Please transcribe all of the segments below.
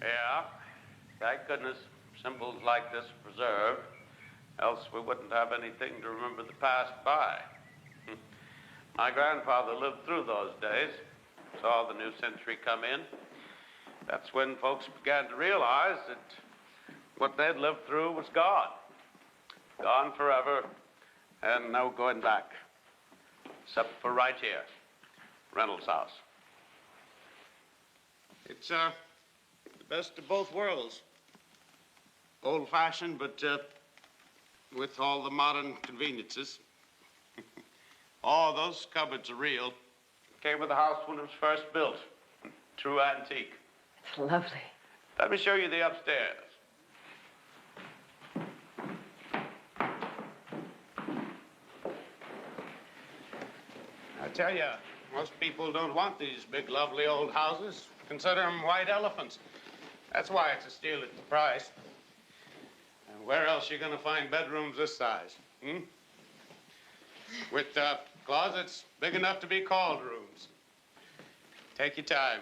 Yeah. Thank goodness symbols like this are preserved. Else we wouldn't have anything to remember the past by. My grandfather lived through those days, saw the new century come in. That's when folks began to realize that what they'd lived through was gone. Gone forever, and no going back. Except for right here, Reynolds' house. It's, the best of both worlds. Old-fashioned, but, with all the modern conveniences. Oh, those cupboards are real. Came with the house when it was first built. True antique. It's lovely. Let me show you the upstairs. I tell you, most people don't want these big, lovely old houses. Consider them white elephants. That's why it's a steal at the price. And where else are you going to find bedrooms this size? With closets big enough to be called rooms. Take your time.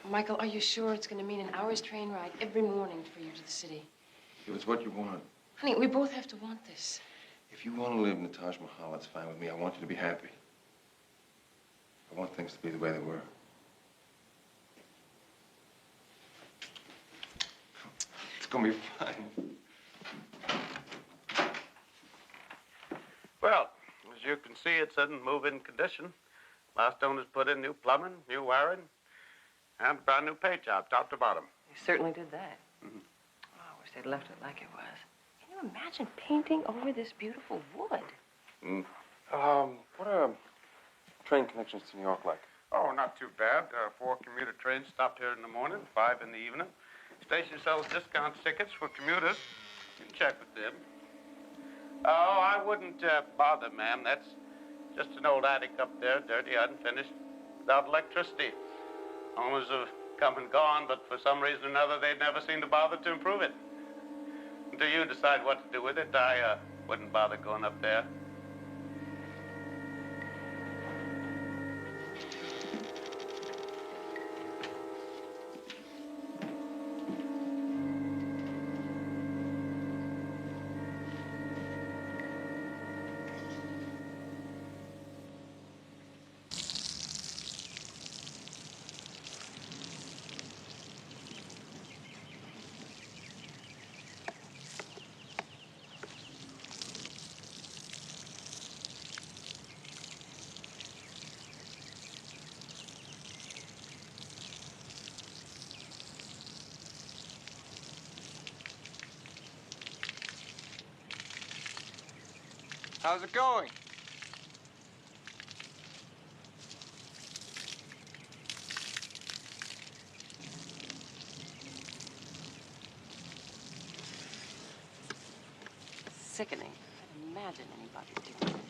Michael, are you sure it's going to mean an hour's train ride every morning for you to the city? If it's what you want. Honey, we both have to want this. If you want to live in the Taj Mahal, that's fine with me. I want you to be happy. I want things to be the way they were. It's going to be fine. Well, as you can see, it's in move-in condition. Last owners put in new plumbing, new wiring, and a brand new paint job, top to bottom. They certainly did that. Oh, I wish they'd left it like it was. Can you imagine painting over this beautiful wood? What are train connections to New York like? Oh, not too bad. 4 commuter trains stopped here in the morning, 5 in the evening. Station sells discount tickets for commuters. You can check with them. Oh, I wouldn't bother, ma'am. That's just an old attic up there, dirty, unfinished, without electricity. Owners have come and gone, but for some reason or another, they'd never seem to bother to improve it. Until you decide what to do with it, I wouldn't bother going up there. How's it going? Sickening. I'd imagine anybody doing this.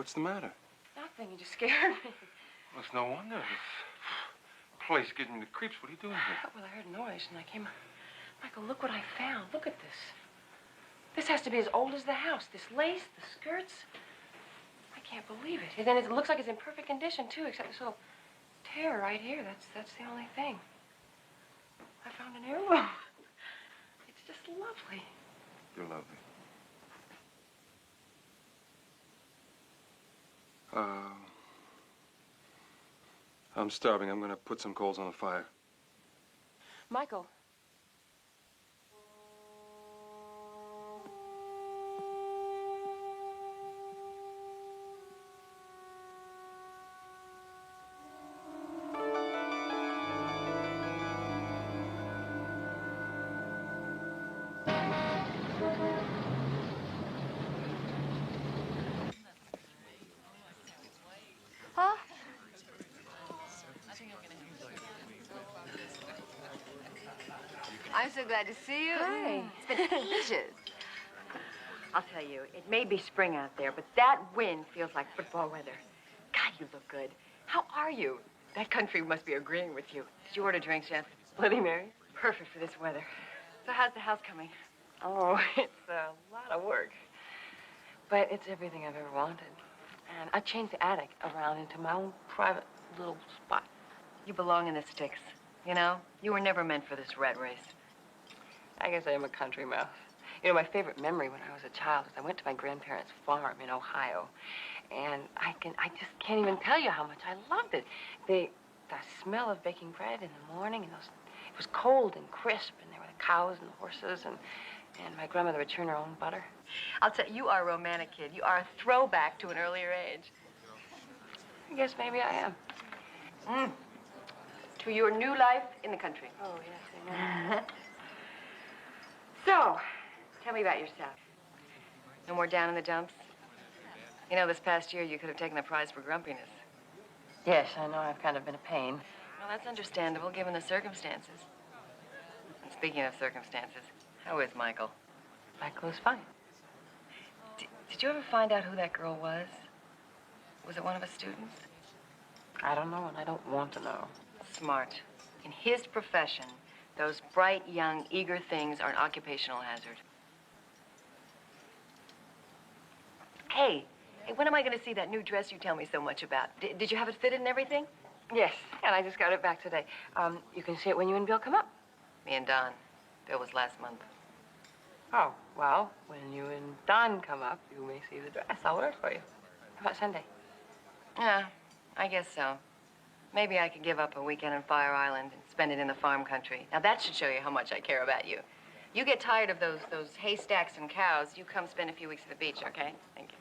What's the matter? Nothing. You just scared me. Well, it's no wonder. This place gives me the creeps. What are you doing here? Well, I heard a noise and I came. Michael, look what I found. Look at this. This has to be as old as the house. This lace, the skirts. I can't believe it. And then it looks like it's in perfect condition, too, except this little tear right here. That's the only thing. I found an heirloom. It's just lovely. You're lovely. I'm starving. I'm gonna put some coals on the fire. Michael. Huh? I'm so glad to see you. Hi. It's been ages. I'll tell you, it may be spring out there, but that wind feels like football weather. God, you look good. How are you? That country must be agreeing with you. Did you order drinks yet? Bloody Mary? Perfect for this weather. So how's the house coming? Oh, it's a lot of work. But it's everything I've ever wanted. And I changed the attic around into my own private little spot. You belong in the sticks, you know? You were never meant for this rat race. I guess I am a country mouse. You know, my favorite memory when I was a child was I went to my grandparents' farm in Ohio. And I just can't even tell you how much I loved it. The smell of baking bread in the morning, and it was cold and crisp, and there were the cows and the horses, and my grandmother would churn her own butter. I'll tell you, you are a romantic kid. You are a throwback to an earlier age. I guess maybe I am. To your new life in the country. Oh, yes, I know. So, tell me about yourself. No more down in the dumps? You know, this past year, you could have taken the prize for grumpiness. Yes, I know. I've kind of been a pain. Well, that's understandable, given the circumstances. And speaking of circumstances, how is Michael? Michael is fine. Did you ever find out who that girl was? Was it one of his students? I don't know, and I don't want to know. Smart. In his profession, those bright, young, eager things are an occupational hazard. Hey, when am I going to see that new dress you tell me so much about? Did you have it fitted and everything? Yes, and I just got it back today. You can see it when you and Bill come up. Me and Don. Bill was last month. Oh, well, when you and Don come up, you may see the dress. I'll order it for you. How about Sunday? Yeah, I guess so. Maybe I could give up a weekend on Fire Island and spend it in the farm country. Now, that should show you how much I care about you. You get tired of those haystacks and cows, you come spend a few weeks at the beach, okay? Thank you.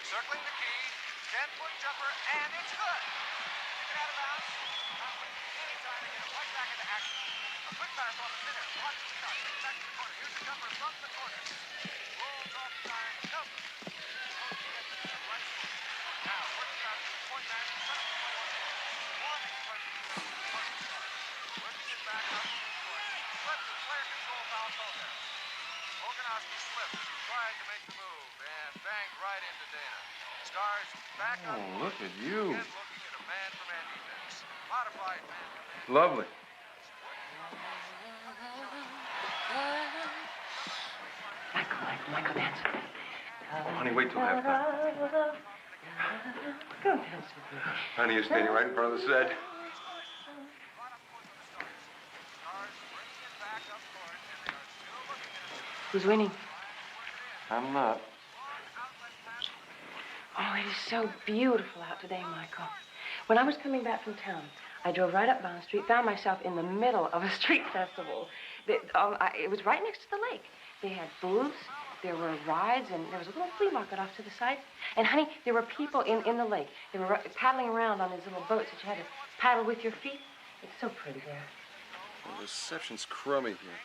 Circling the key, 10-foot jumper, and it's good. Kick it out of bounds. Anytime to get it right back into action. A quick pass on the center. Watch the shot. Take it back to the corner. Here's the jumper from the corner. Rolls off the iron. Nope. Coach gets it to the right foot. Now working out to the point man. Set up the play once more. Warming perfect start. Working it back out to the court. Slips and player control foul called there. Volkanovski slipped as he tried to make the move and banged right into Dana. Stars back on. Oh, look at you. Again looking at a man-for-man defense. Modified man-for-man. Lovely. Michael, dance with me. Oh, honey, wait till halftime. Go dance with me. Honey, you're standing right in front of the set. Who's winning? I'm not. Oh, it is so beautiful out today, Michael. When I was coming back from town, I drove right up Bond Street, found myself in the middle of a street festival. It was right next to the lake. They had booths, there were rides, and there was a little flea market off to the side. And, honey, there were people in the lake. They were paddling around on these little boats that you had to paddle with your feet. It's so pretty there. The reception's crummy here.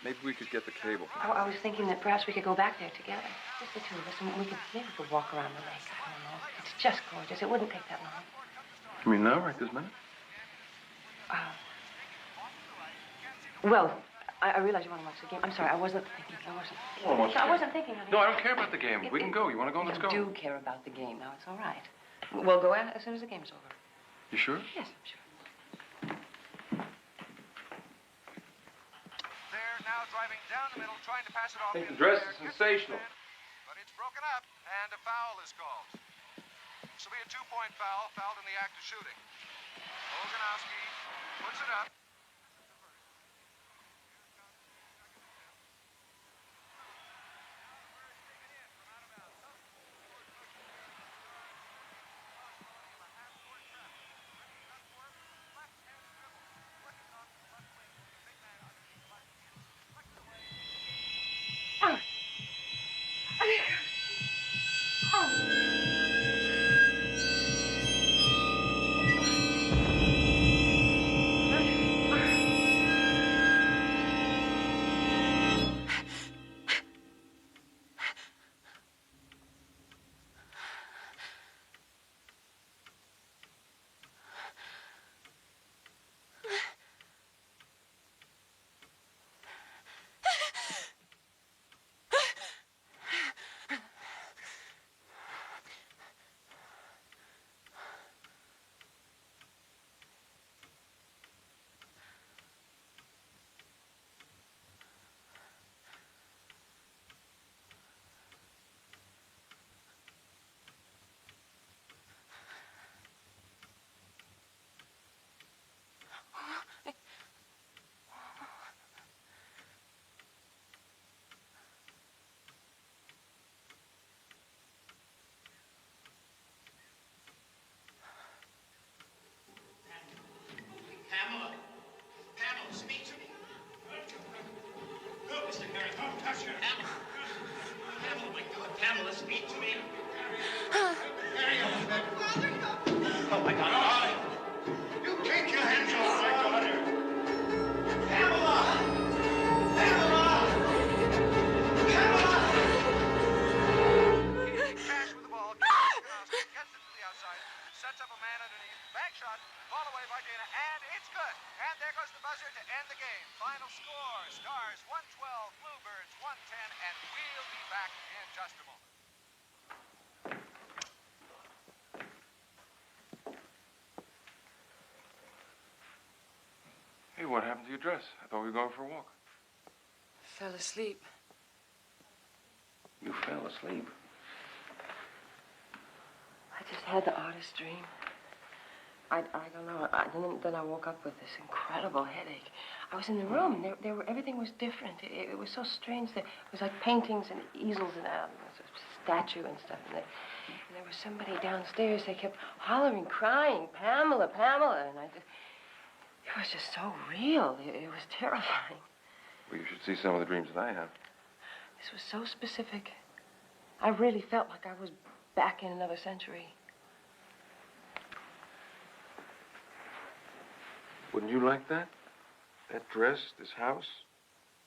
Maybe we could get the cable. I was thinking that perhaps we could go back there together. Just the two of us, and maybe we could walk around the lake. I don't know. It's just gorgeous. It wouldn't take that long. You mean now, right this minute? Well, I realize you want to watch the game. I'm sorry, I wasn't thinking. I wasn't thinking. Honey. No, I don't care about the game. We can go. You want to go? Let's go. I do care about the game. Now, it's all right. We'll go as soon as the game's over. You sure? Yes, I'm sure. They're now driving down the middle, trying to pass it off. I think the dress is sensational. But it's broken up, and a foul is called. This will be a 2-point foul, fouled in the act of shooting. Loganowski puts it up. Pamela, speak to me. No, Mr. Carey, don't touch her. Pamela, my God, Pamela, speak to me. Oh, my God, darling. You take your hands off my daughter. Pamela! Pamela! Pamela! Cash with the ball. Gets it to the outside. Sets up a man underneath. Back shot. Ball away by Dana. And it's good. And there goes the buzzer to end the game. Final score. Stars 112. Bluebirds 110. And we'll be back in just a moment. Hey, what happened to your dress? I thought we were going for a walk. I fell asleep. You fell asleep. I just had the oddest dream. I don't know. Then I woke up with this incredible headache. I was in the room, and everything was different. It was so strange. It was like paintings and easels and a statue and stuff. And there was somebody downstairs. They kept hollering, crying, Pamela, Pamela. And it was just so real. It was terrifying. Well, you should see some of the dreams that I have. This was so specific. I really felt like I was back in another century. Wouldn't you like that? That dress, this house?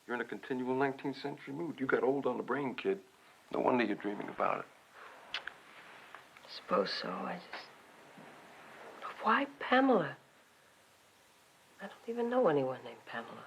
You're in a continual 19th century mood. You got old on the brain, kid. No wonder you're dreaming about it. Suppose so. Why Pamela? I don't even know anyone named Pamela.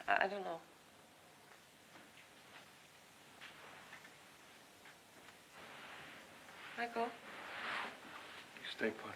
I don't know. Michael? You stay put.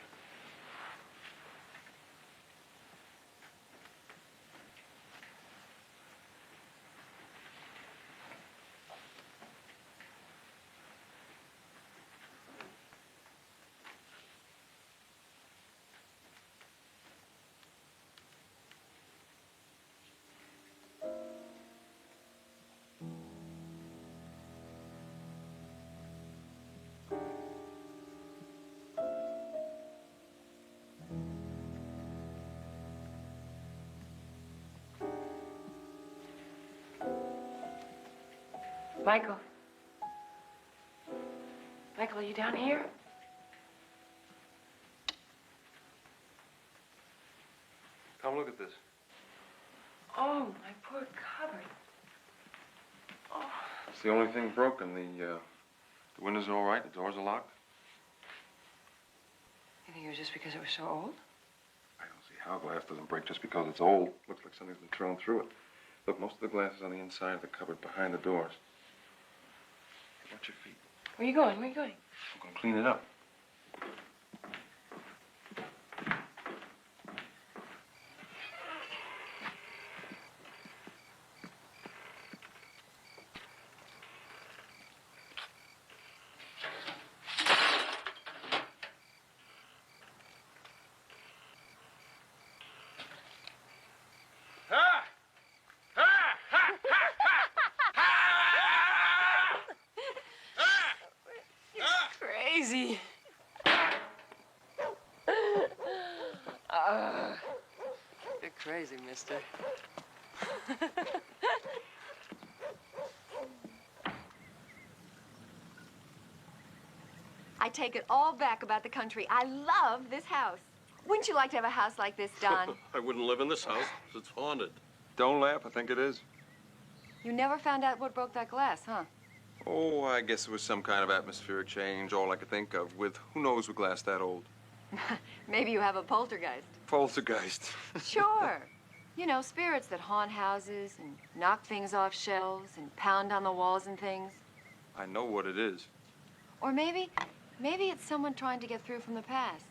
Michael? Michael, are you down here? Come look at this. Oh, my poor cupboard. Oh. It's the only thing broken. The windows are all right. The doors are locked. You think it was just because it was so old? I don't see how glass doesn't break just because it's old. Looks like something's been thrown through it. Look, most of the glass is on the inside of the cupboard behind the doors. Watch your feet. Where are you going? Where are you going? I'm going to clean it up. Crazy. You're crazy, mister. I take it all back about the country. I love this house. Wouldn't you like to have a house like this, Don? I wouldn't live in this house. It's haunted. Don't laugh. I think it is. You never found out what broke that glass, huh? Oh, I guess it was some kind of atmospheric change, all I could think of, with who knows with glass that old. Maybe you have a poltergeist. Poltergeist. Sure. You know, spirits that haunt houses and knock things off shelves and pound on the walls and things. I know what it is. Or maybe it's someone trying to get through from the past.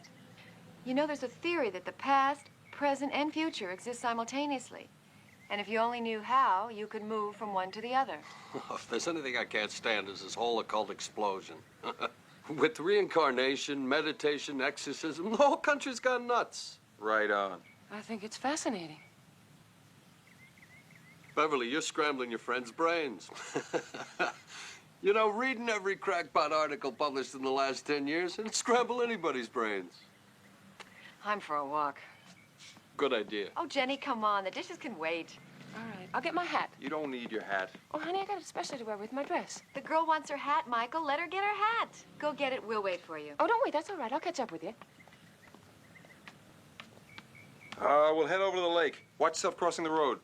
You know, there's a theory that the past, present, and future exist simultaneously. And if you only knew how, you could move from one to the other. If there's anything I can't stand, is this whole occult explosion. With reincarnation, meditation, exorcism, the whole country's gone nuts. Right on. I think it's fascinating. Beverly, you're scrambling your friends' brains. You know, reading every crackpot article published in the last 10 years, it'd scramble anybody's brains. I'm for a walk. Good idea. Oh, Jenny, come on. The dishes can wait. All right, I'll get my hat. You don't need your hat. Oh, honey, I got it especially to wear with my dress. The girl wants her hat, Michael. Let her get her hat. Go get it. We'll wait for you. Oh, don't wait. That's all right. I'll catch up with you. We'll head over to the lake. Watch yourself crossing the road.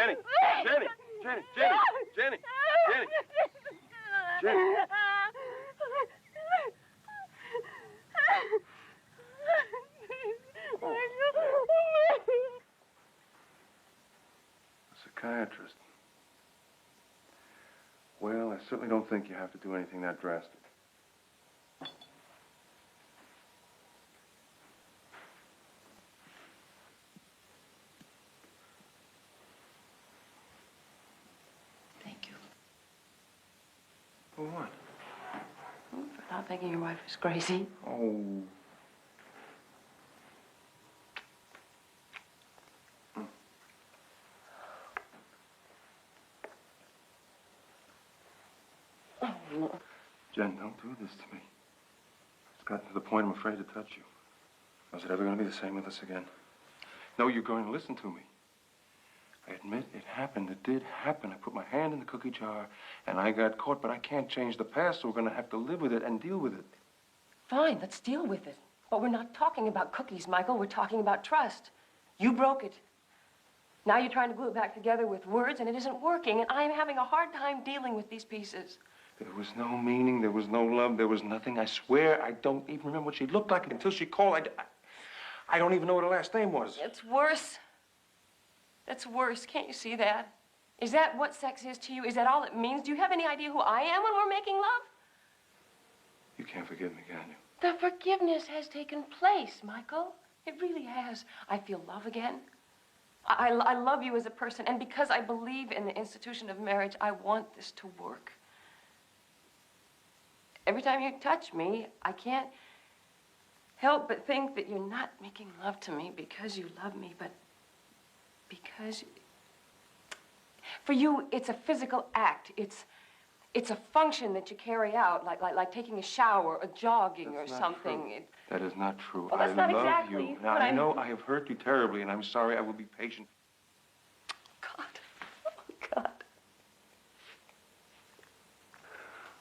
Jenny! Jenny! Jenny! Jenny! Jenny! Jenny! Jenny! A psychiatrist. Well, I certainly don't think you have to do anything that drastic. Thank you. For what? For not thinking your wife was crazy. Oh. Oh, no. Jen, don't do this to me. It's gotten to the point I'm afraid to touch you. Is it ever going to be the same with us again? No, you're going to listen to me. I admit it happened. It did happen. I put my hand in the cookie jar, and I got caught, but I can't change the past, so we're going to have to live with it and deal with it. Fine, let's deal with it. But we're not talking about cookies, Michael. We're talking about trust. You broke it. Now you're trying to glue it back together with words, and it isn't working, and I'm having a hard time dealing with these pieces. There was no meaning. There was no love. There was nothing. I swear I don't even remember what she looked like until she called. I don't even know what her last name was. It's worse. That's worse. Can't you see that? Is that what sex is to you? Is that all it means? Do you have any idea who I am when we're making love? You can't forgive me, can you? The forgiveness has taken place, Michael. It really has. I feel love again. I love you as a person, and because I believe in the institution of marriage, I want this to work. Every time you touch me, I can't help but think that you're not making love to me because you love me, but because for you, it's a physical act. It's a function that you carry out, like taking a shower or jogging or something. That is not true. Well, that's I not love exactly you. Now, what I know I have hurt you terribly, and I'm sorry. I will be patient. God. Oh, God.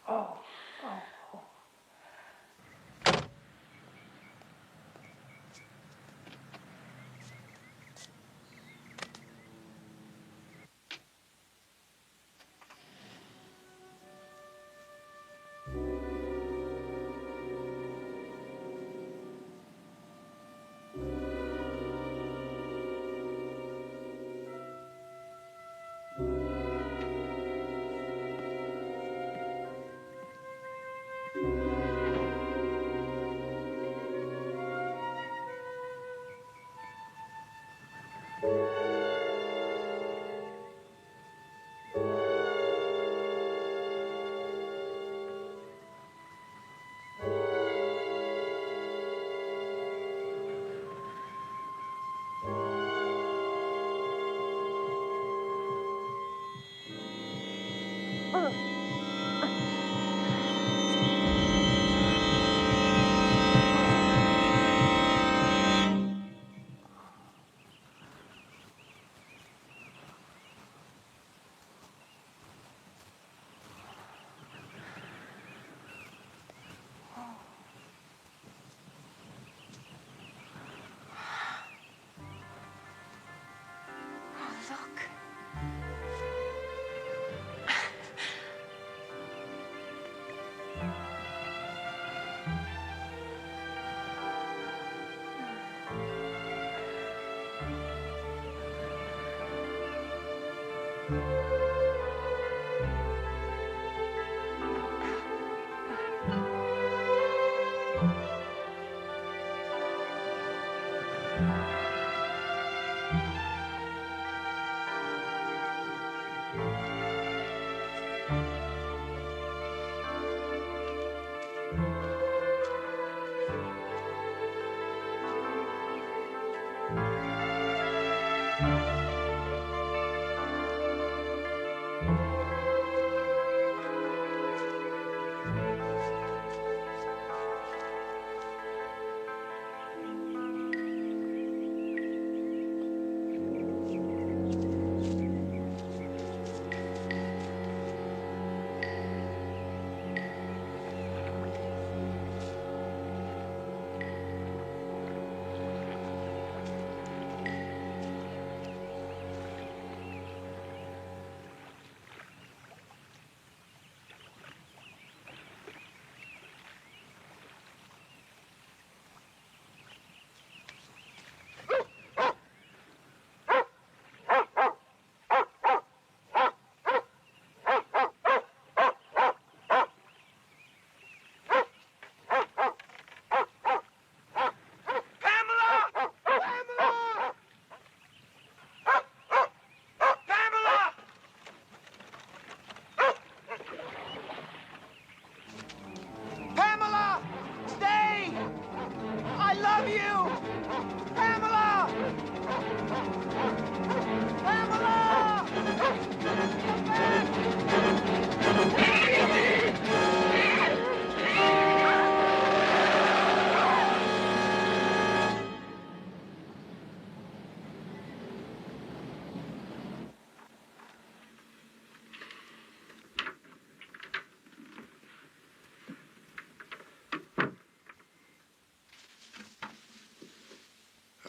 Oh. Look.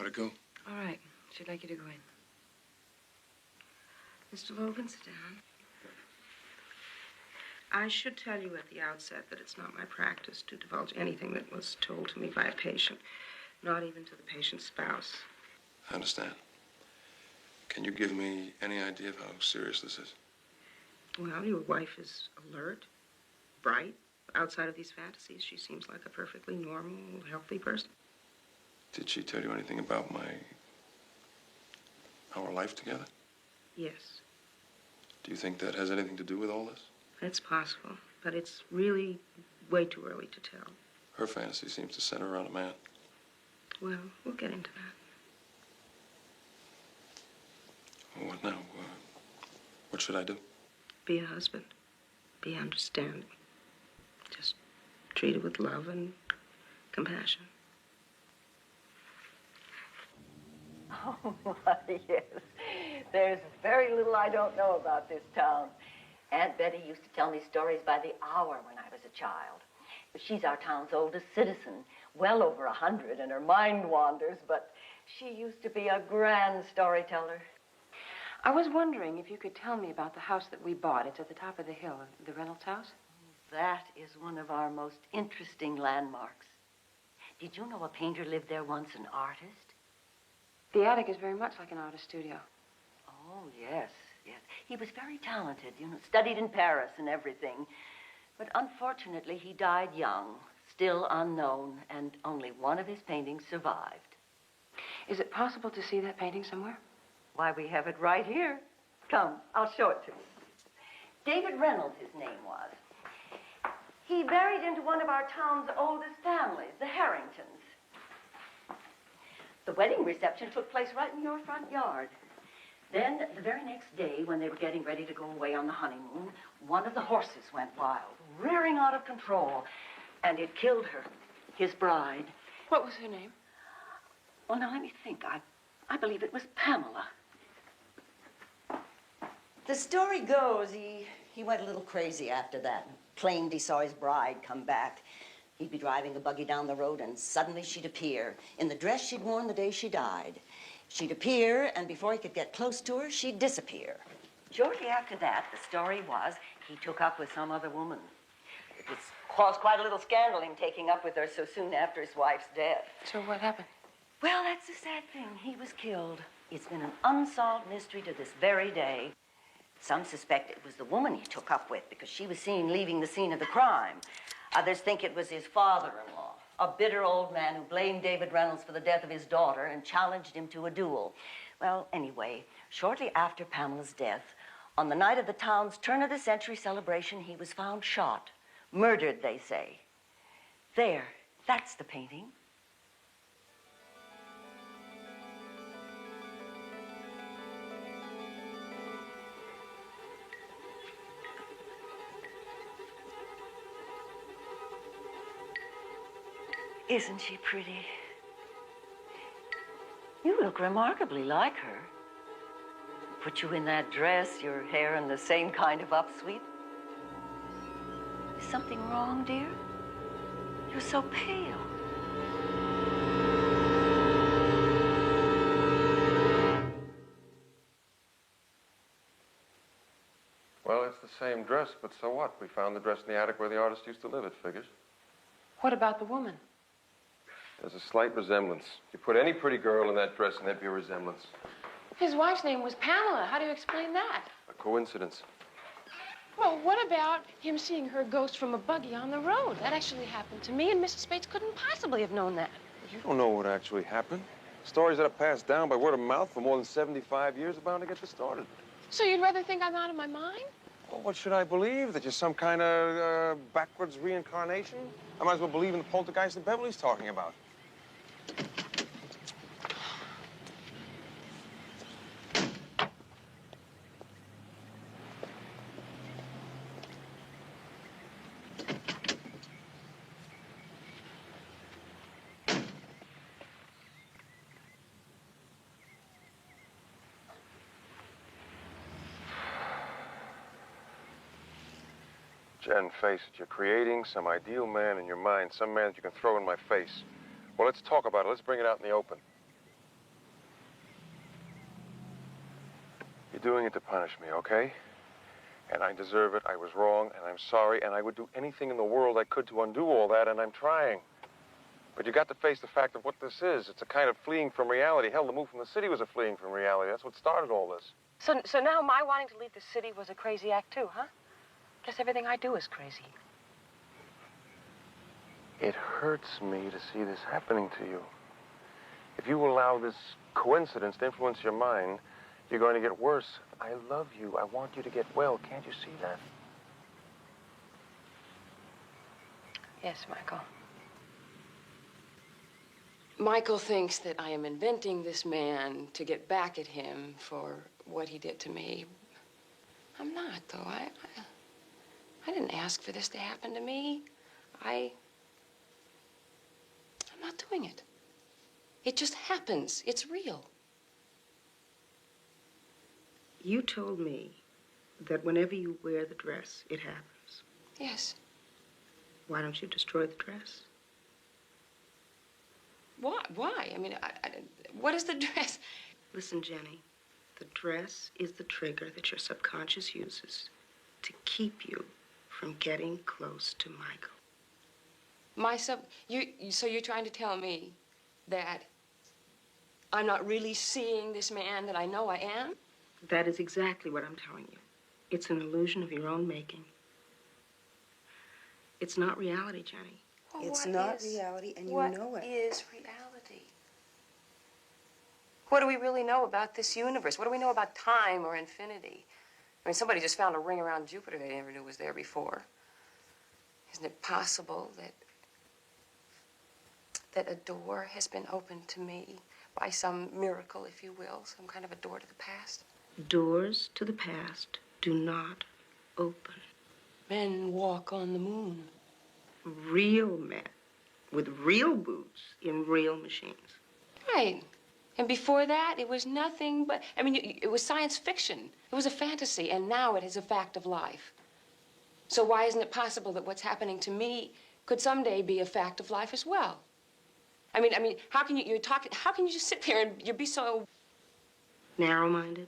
gotta go. All right. She'd like you to go in. Mr. Logan, sit down. I should tell you at the outset that it's not my practice to divulge anything that was told to me by a patient, not even to the patient's spouse. I understand. Can you give me any idea of how serious this is? Well, your wife is alert, bright. Outside of these fantasies, she seems like a perfectly normal, healthy person. Did she tell you anything about our life together? Yes, Do you think that has anything to do with all this? that's possible, but it's really way too early to tell. Her fantasy seems to center around a man. Well, we'll get into that. Well, what now? What should I do? Be a husband. Be understanding. Just treat her with love and compassion. Oh, yes. There's very little I don't know about this town. Aunt Betty used to tell me stories by the hour when I was a child. She's our town's oldest citizen, well over 100, and her mind wanders, but she used to be a grand storyteller. I was wondering if you could tell me about the house that we bought. It's at the top of the hill, the Reynolds house. That is one of our most interesting landmarks. Did you know a painter lived there once, an artist? The attic is very much like an artist studio. Oh, yes, yes. He was very talented, studied in Paris and everything. But unfortunately, he died young, still unknown, and only one of his paintings survived. Is it possible to see that painting somewhere? Why, we have it right here. Come, I'll show it to you. David Reynolds, his name was. He married into one of our town's oldest families, the Harringtons. The wedding reception took place right in your front yard. Then, the very next day, when they were getting ready to go away on the honeymoon, one of the horses went wild, rearing out of control, and it killed her, his bride. What was her name? Well, now, let me think. I believe it was Pamela. The story goes, he went a little crazy after that. Claimed he saw his bride come back. He'd be driving a buggy down the road, and suddenly she'd appear in the dress she'd worn the day she died. She'd appear, and before he could get close to her, she'd disappear. Shortly after that, the story was he took up with some other woman. It caused quite a little scandal, him taking up with her so soon after his wife's death. So what happened? Well, that's the sad thing. He was killed. It's been an unsolved mystery to this very day. Some suspect it was the woman he took up with because she was seen leaving the scene of the crime. Others think it was his father-in-law, a bitter old man who blamed David Reynolds for the death of his daughter and challenged him to a duel. Well, anyway, shortly after Pamela's death, on the night of the town's turn-of-the-century celebration, he was found shot. Murdered, they say. There, that's the painting. Isn't she pretty? You look remarkably like her. Put you in that dress, your hair in the same kind of upsweep. Is something wrong, dear? You're so pale. Well, it's the same dress, but so what? We found the dress in the attic where the artist used to live, it figures. What about the woman? There's a slight resemblance. You put any pretty girl in that dress and there'd be a resemblance. His wife's name was Pamela. How do you explain that? A coincidence. Well, what about him seeing her ghost from a buggy on the road? That actually happened to me, and Mrs. Spates couldn't possibly have known that. You don't know what actually happened. Stories that are passed down by word of mouth for more than 75 years are bound to get distorted. So you'd rather think I'm out of my mind? Well, what should I believe? That you're some kind of backwards reincarnation? I might as well believe in the poltergeist that Beverly's talking about. Jen, face it, you're creating some ideal man in your mind, some man that you can throw in my face. Well, let's talk about it. Let's bring it out in the open. You're doing it to punish me, okay? And I deserve it. I was wrong, and I'm sorry, and I would do anything in the world I could to undo all that, and I'm trying. But you got to face the fact of what this is. It's a kind of fleeing from reality. Hell, the move from the city was a fleeing from reality. That's what started all this. So now my wanting to leave the city was a crazy act too, huh? Guess everything I do is crazy. It hurts me to see this happening to you. If you allow this coincidence to influence your mind, you're going to get worse. I love you. I want you to get well. Can't you see that? Yes, Michael. Michael thinks that I am inventing this man to get back at him for what he did to me. I'm not, though. I didn't ask for this to happen to me. I'm not doing it. It just happens. It's real. You told me that whenever you wear the dress, it happens. Yes. Why don't you destroy the dress? Why? I mean, what is the dress? Listen, Jenny, the dress is the trigger that your subconscious uses to keep you from getting close to Michael. So you're trying to tell me that I'm not really seeing this man that I know I am? That is exactly what I'm telling you. It's an illusion of your own making. It's not reality, Jenny. Well, It's not reality, and you know it. What is reality? What do we really know about this universe? What do we know about time or infinity? I mean, somebody just found a ring around Jupiter they never knew was there before. Isn't it possible that a door has been opened to me by some miracle, if you will, some kind of a door to the past? Doors to the past do not open. Men walk on the moon. Real men with real boots in real machines. Right. And before that, it was nothing but, I mean, it was science fiction. It was a fantasy, and now it is a fact of life. So why isn't it possible that what's happening to me could someday be a fact of life as well? I mean, how can how can you just sit there and you be so... Narrow-minded?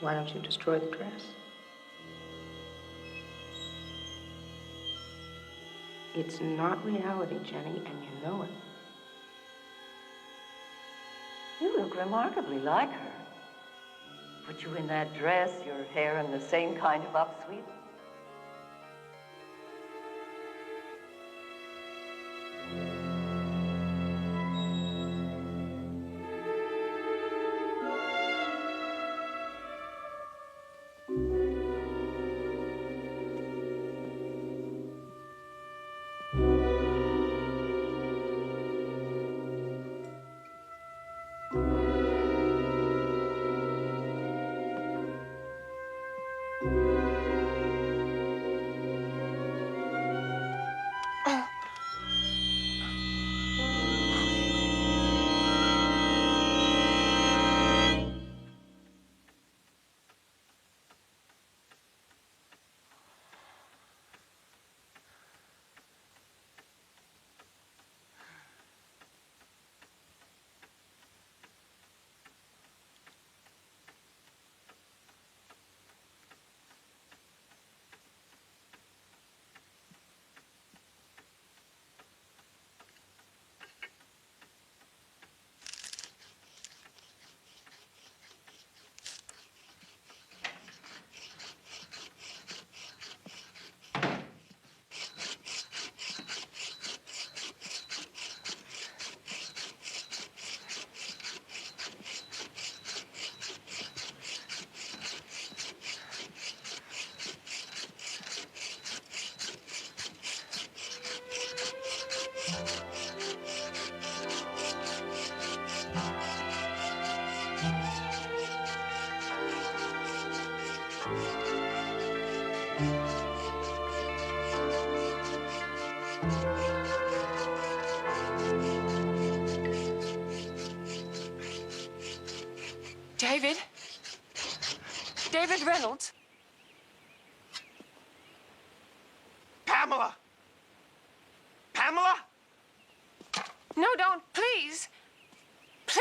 Why don't you destroy the dress? It's not reality, Jenny, and you know it. You look remarkably like her. Put you in that dress, your hair in the same kind of upsweep. David Reynolds?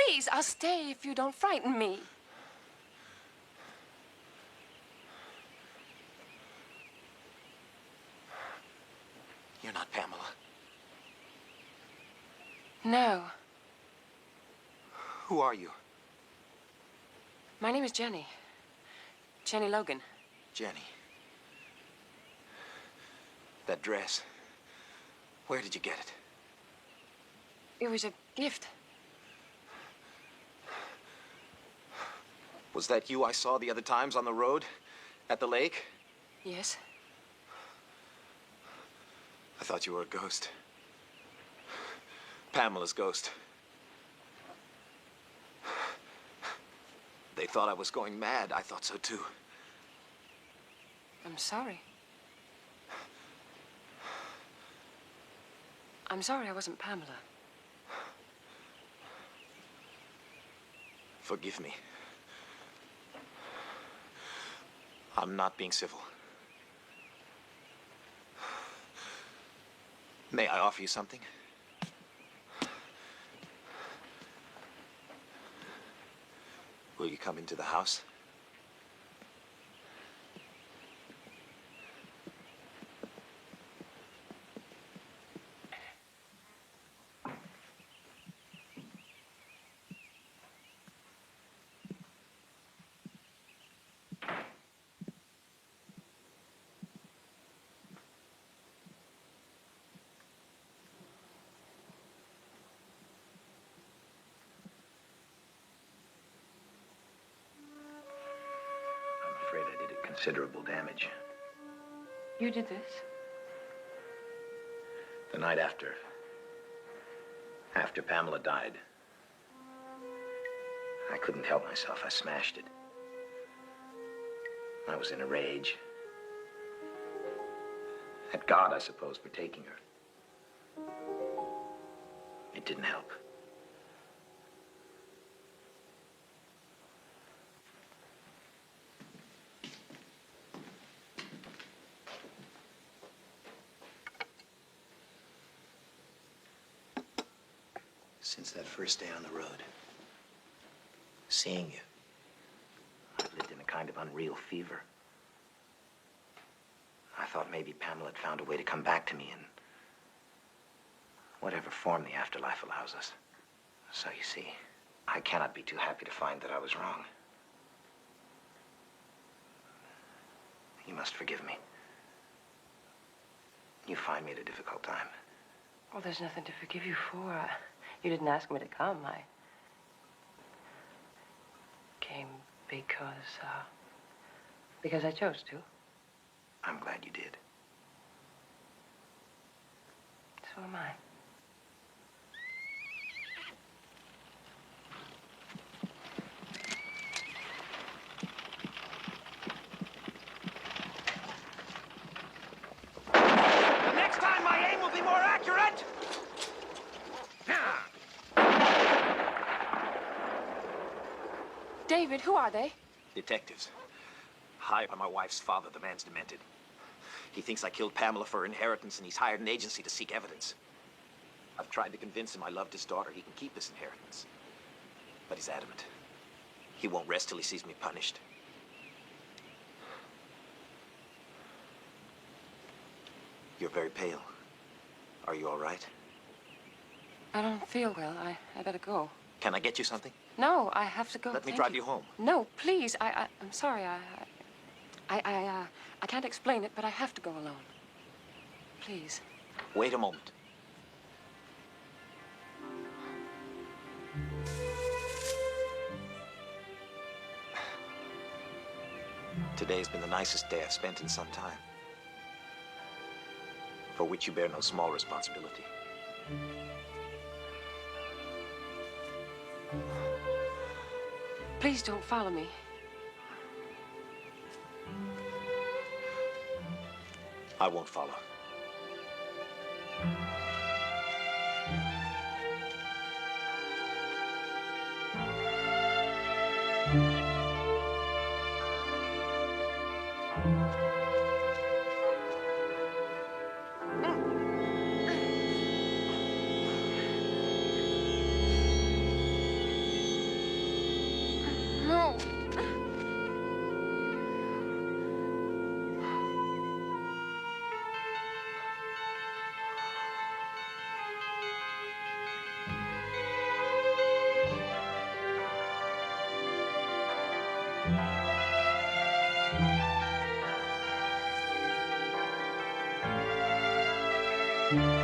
Please, I'll stay if you don't frighten me. You're not Pamela. No. Who are you? My name is Jenny. Jenny Logan. Jenny. That dress. Where did you get it? It was a gift. Was that you I saw the other times on the road? At the lake? Yes. I thought you were a ghost. Pamela's ghost. They thought I was going mad. I thought so too. I'm sorry. I'm sorry I wasn't Pamela. Forgive me. I'm not being civil. May I offer you something? Will you come into the house? I'm afraid I did it considerable damage. You did this? The night after Pamela died, I couldn't help myself. I smashed it. I was in a rage. At God, I suppose, for taking her. It didn't help. Since that first day on the road, seeing you, I've lived in a kind of unreal fever. I thought maybe Pamela had found a way to come back to me in whatever form the afterlife allows us. So you see, I cannot be too happy to find that I was wrong. You must forgive me. You find me at a difficult time. Well, there's nothing to forgive you for. You didn't ask me to come. I came because I chose to. I'm glad you did. So am I. The next time my aim will be more accurate! David, who are they? Detectives. Hired by my wife's father. The man's demented. He thinks I killed Pamela for her inheritance, and he's hired an agency to seek evidence. I've tried to convince him I loved his daughter. He can keep this inheritance. But he's adamant. He won't rest till he sees me punished. You're very pale. Are you all right? I don't feel well. I better go. Can I get you something? No, I have to go. Let me Thank drive you home. No, please. I'm sorry. I can't explain it, but I have to go alone. Please. Wait a moment. Today's been the nicest day I've spent in some time, for which you bear no small responsibility. Please don't follow me. I won't follow. Hello.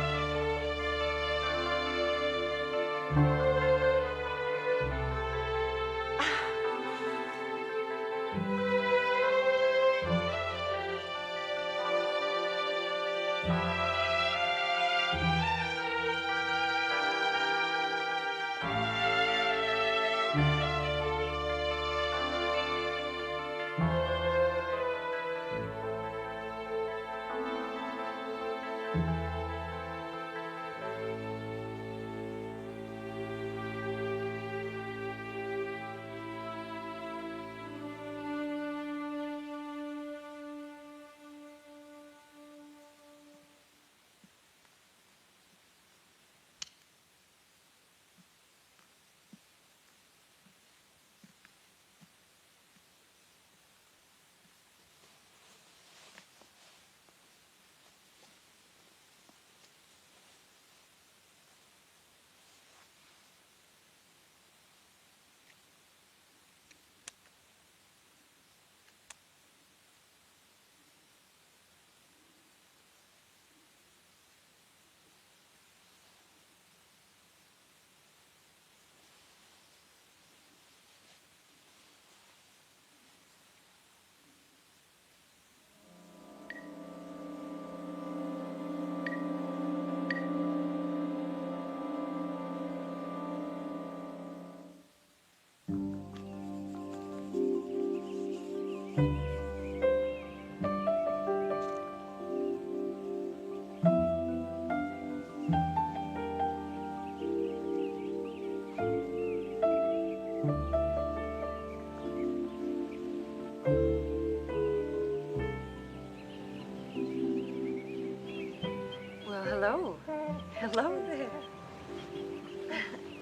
Hello there.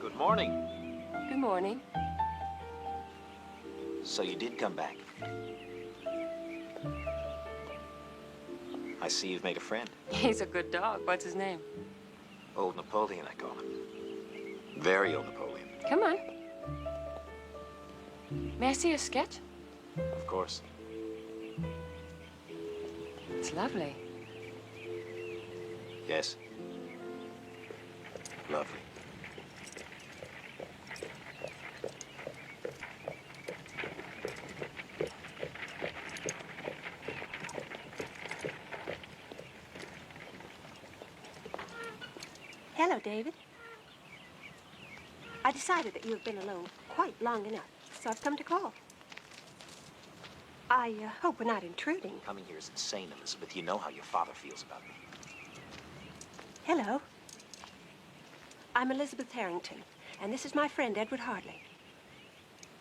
Good morning. Good morning. So you did come back. I see you've made a friend. He's a good dog. What's his name? Old Napoleon, I call him. Very old Napoleon. Come on. May I see a sketch? Of course. It's lovely. Yes. Lovely. Hello, David. I decided that you have been alone quite long enough, so I've come to call. I hope we're not intruding. Coming here is insane, Elizabeth. You know how your father feels about me. Hello. I'm Elizabeth Harrington, and this is my friend, Edward Hartley.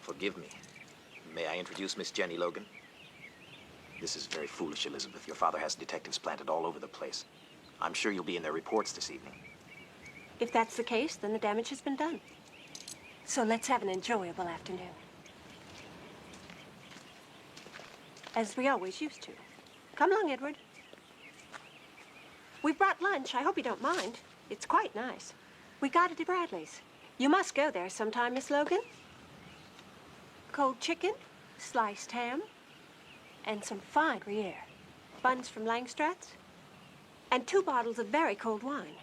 Forgive me. May I introduce Miss Jenny Logan? This is very foolish, Elizabeth. Your father has detectives planted all over the place. I'm sure you'll be in their reports this evening. If that's the case, then the damage has been done. So let's have an enjoyable afternoon. As we always used to. Come along, Edward. We brought lunch. I hope you don't mind. It's quite nice. We got it at Bradley's. You must go there sometime, Miss Logan. Cold chicken, sliced ham, and some fine Gruyere. Buns from Langstrad's, and 2 bottles of very cold wine.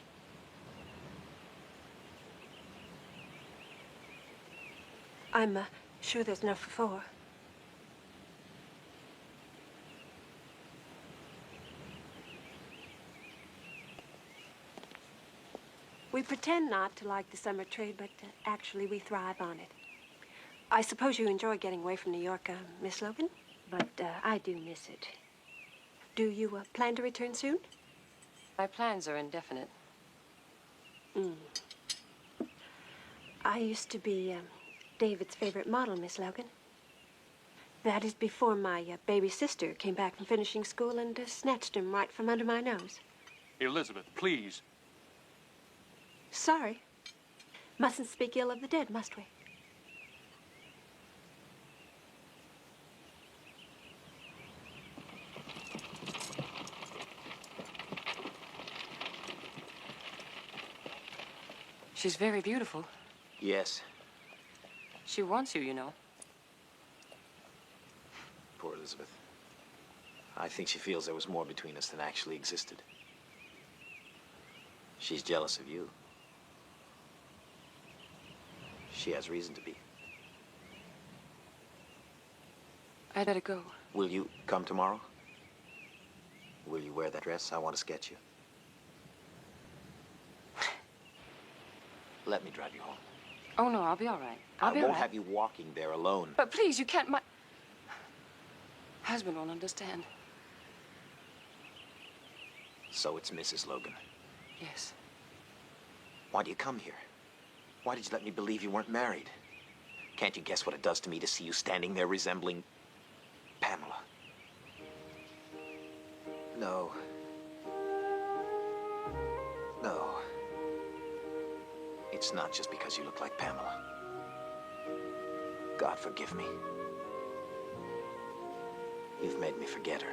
I'm sure there's enough for 4. We pretend not to like the summer trade, but actually we thrive on it. I suppose you enjoy getting away from New York, Miss Logan? But I do miss it. Do you plan to return soon? My plans are indefinite. I used to be David's favorite model, Miss Logan. That is before my baby sister came back from finishing school and snatched him right from under my nose. Elizabeth, please. Sorry. Mustn't speak ill of the dead, must we? She's very beautiful. Yes. She wants you, you know. Poor Elizabeth. I think she feels there was more between us than actually existed. She's jealous of you. She has reason to be. I'd better go. Will you come tomorrow? Will you wear that dress? I want to sketch you. Let me drive you home. Oh, no, I'll be all right. I'll be I all won't right. have you walking there alone. But please, you can't. My husband won't understand. So it's Mrs. Logan. Yes. Why do you come here? Why did you let me believe you weren't married? Can't you guess what it does to me to see you standing there resembling Pamela? No. No. It's not just because you look like Pamela. God forgive me. You've made me forget her.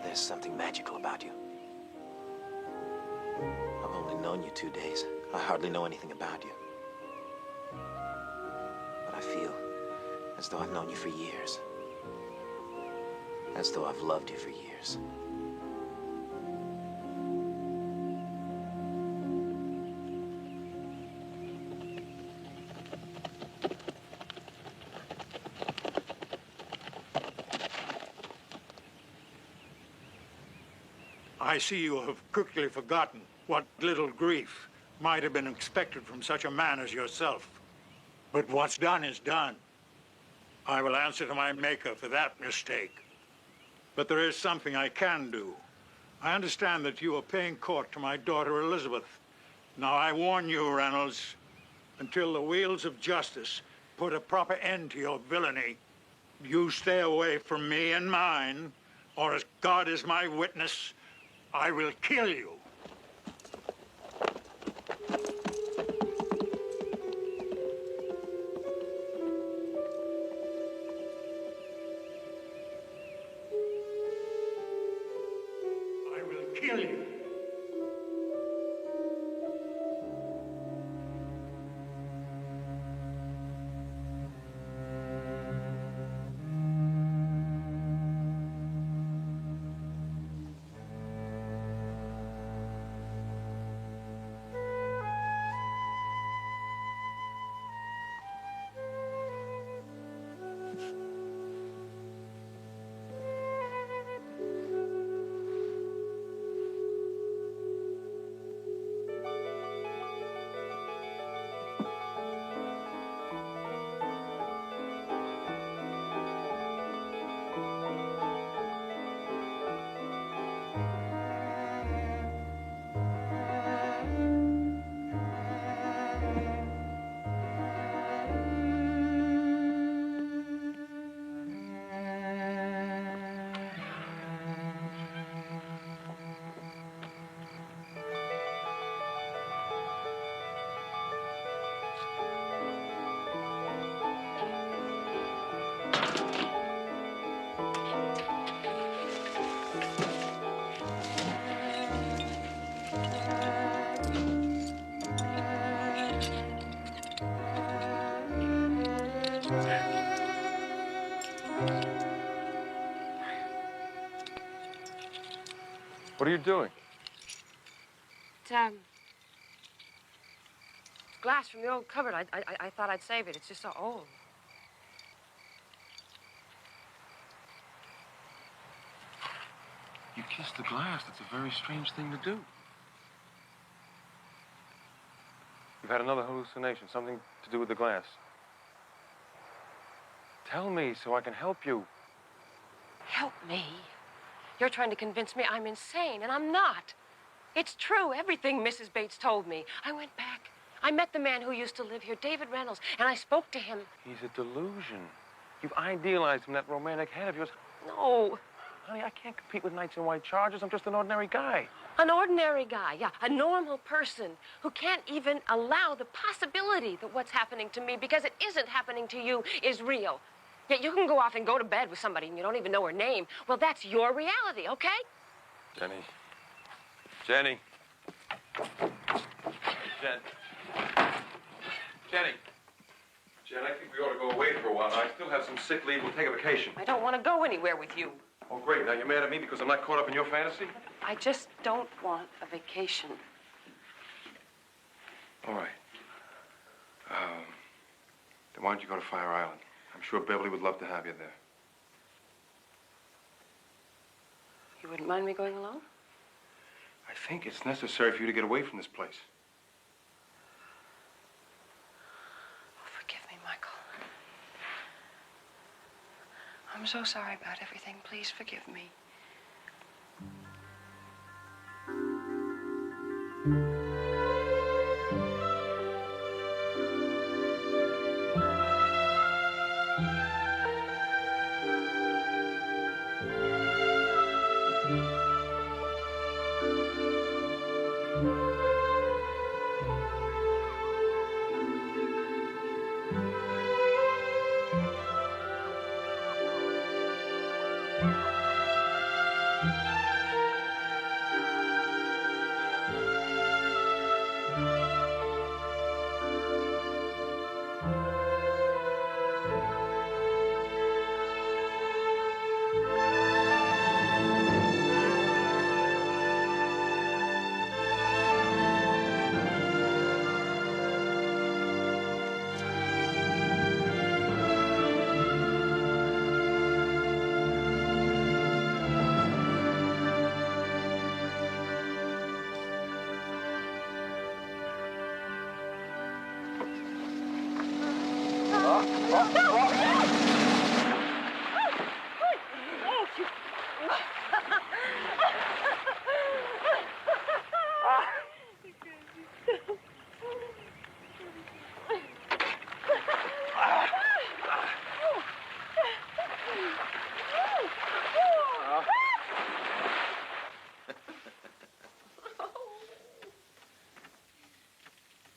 There's something magical about you. I've only known you 2 days. I hardly know anything about you. But I feel as though I've known you for years. As though I've loved you for years. I see you have quickly forgotten what little grief might have been expected from such a man as yourself. But what's done is done. I will answer to my Maker for that mistake. But there is something I can do. I understand that you are paying court to my daughter Elizabeth. Now I warn you, Reynolds, until the wheels of justice put a proper end to your villainy, you stay away from me and mine, or as God is my witness, I will kill you. I will kill you. What are you doing? It's, glass from the old cupboard. I thought I'd save it. It's just so old. You kissed the glass. That's a very strange thing to do. You've had another hallucination, something to do with the glass. Tell me so I can help you. Help me? You're trying to convince me I'm insane, and I'm not. It's true, everything Mrs. Bates told me. I went back. I met the man who used to live here, David Reynolds, and I spoke to him. He's a delusion. You've idealized him, that romantic head of yours. No. Honey, I can't compete with knights in white chargers. I'm just an ordinary guy. An ordinary guy, yeah, a normal person who can't even allow the possibility that what's happening to me, because it isn't happening to you, is real. Yet you can go off and go to bed with somebody and you don't even know her name. Well, that's your reality, okay? Jenny. Jenny. Jenny. Jen, I think we ought to go away for a while. I still have some sick leave. We'll take a vacation. I don't want to go anywhere with you. Oh, great. Now you're mad at me because I'm not caught up in your fantasy? I just don't want a vacation. All right. Then why don't you go to Fire Island? I'm sure Beverly would love to have you there. You wouldn't mind me going alone? I think it's necessary for you to get away from this place. Oh, forgive me, Michael. I'm so sorry about everything. Please forgive me.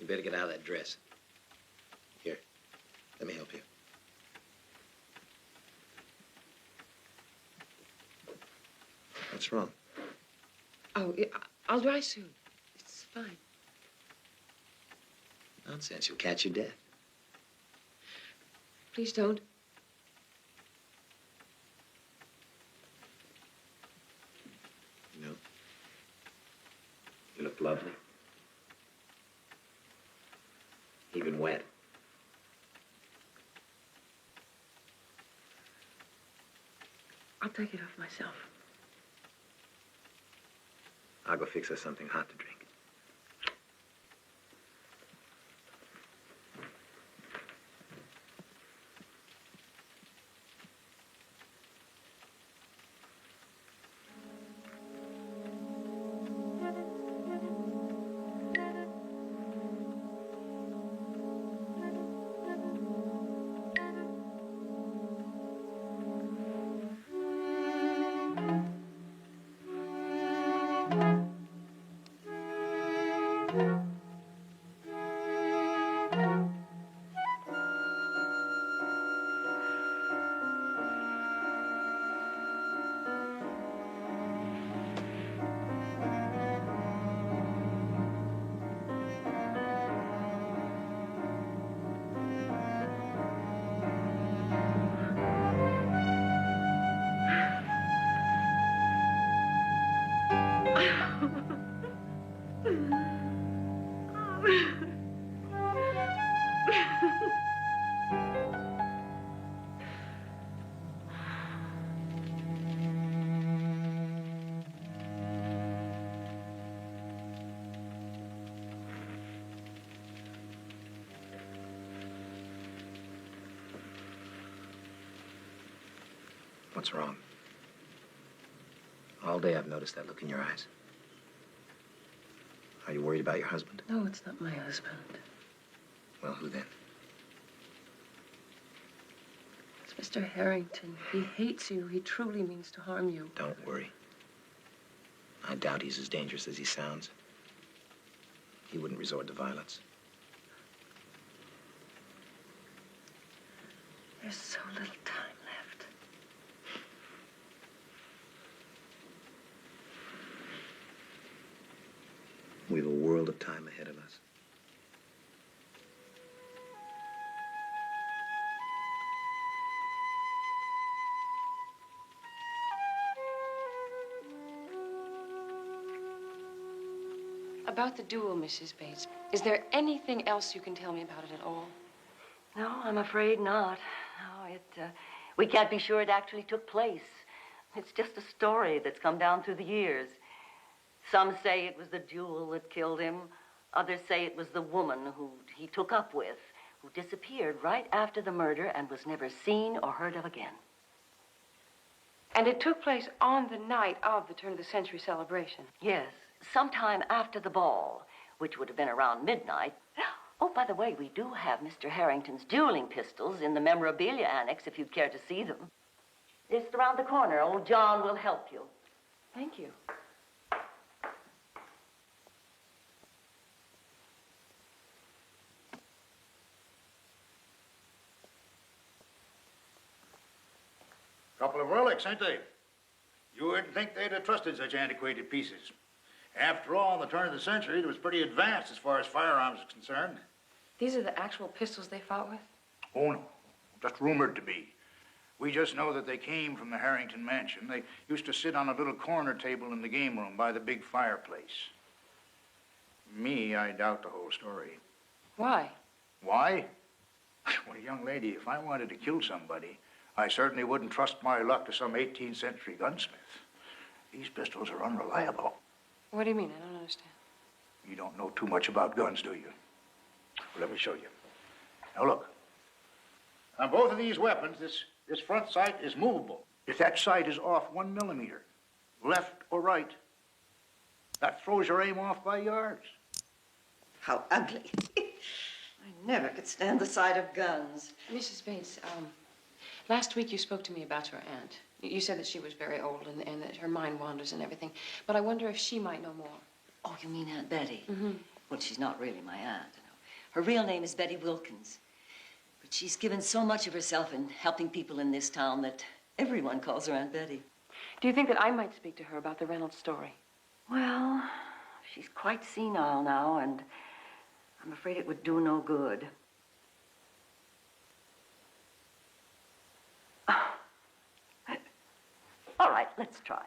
You better get out of that dress. Here, let me help you. What's wrong? Oh, I'll dry soon. It's fine. Nonsense, you'll catch your death. Please don't. You know, you look lovely. Even wet. I'll take it off myself. I'll go fix us something hot to drink. What's wrong? All day I've noticed that look in your eyes. Are you worried about your husband? No, it's not my husband. Well, who then? It's Mr. Harrington. He hates you. He truly means to harm you. Don't worry. I doubt he's as dangerous as he sounds. He wouldn't resort to violence. There's so little time left. We have a world of time ahead of us. About the duel, Mrs. Bates, is there anything else you can tell me about it at all? No, I'm afraid not. No, we can't be sure it actually took place. It's just a story that's come down through the years. Some say it was the duel that killed him. Others say it was the woman who he took up with, who disappeared right after the murder and was never seen or heard of again. And it took place on the night of the turn-of-the-century celebration? Yes, sometime after the ball, which would have been around midnight. Oh, by the way, we do have Mr. Harrington's dueling pistols in the memorabilia annex, if you'd care to see them. Just around the corner. Old John will help you. Thank you. Couple of relics, ain't they? You wouldn't think they'd have trusted such antiquated pieces. After all, in the turn of the century, it was pretty advanced as far as firearms is concerned. These are the actual pistols they fought with? Oh, no. Just rumored to be. We just know that they came from the Harrington mansion. They used to sit on a little corner table in the game room by the big fireplace. Me, I doubt the whole story. Why? Why? Well, young lady, if I wanted to kill somebody, I certainly wouldn't trust my luck to some 18th century gunsmith. These pistols are unreliable. What do you mean? I don't understand. You don't know too much about guns, do you? Well, let me show you. Now, look. On both of these weapons, this front sight is movable. If that sight is off 1 millimeter, left or right, that throws your aim off by yards. How ugly. I never could stand the sight of guns. Mrs. Bates, last week you spoke to me about your aunt. You said that she was very old and that her mind wanders and everything. But I wonder if she might know more. Oh, you mean Aunt Betty? Mm-hmm. Well, she's not really my aunt. You know. Her real name is Betty Wilkins. But she's given so much of herself in helping people in this town that everyone calls her Aunt Betty. Do you think that I might speak to her about the Reynolds story? Well, she's quite senile now, and I'm afraid it would do no good. All right, let's try.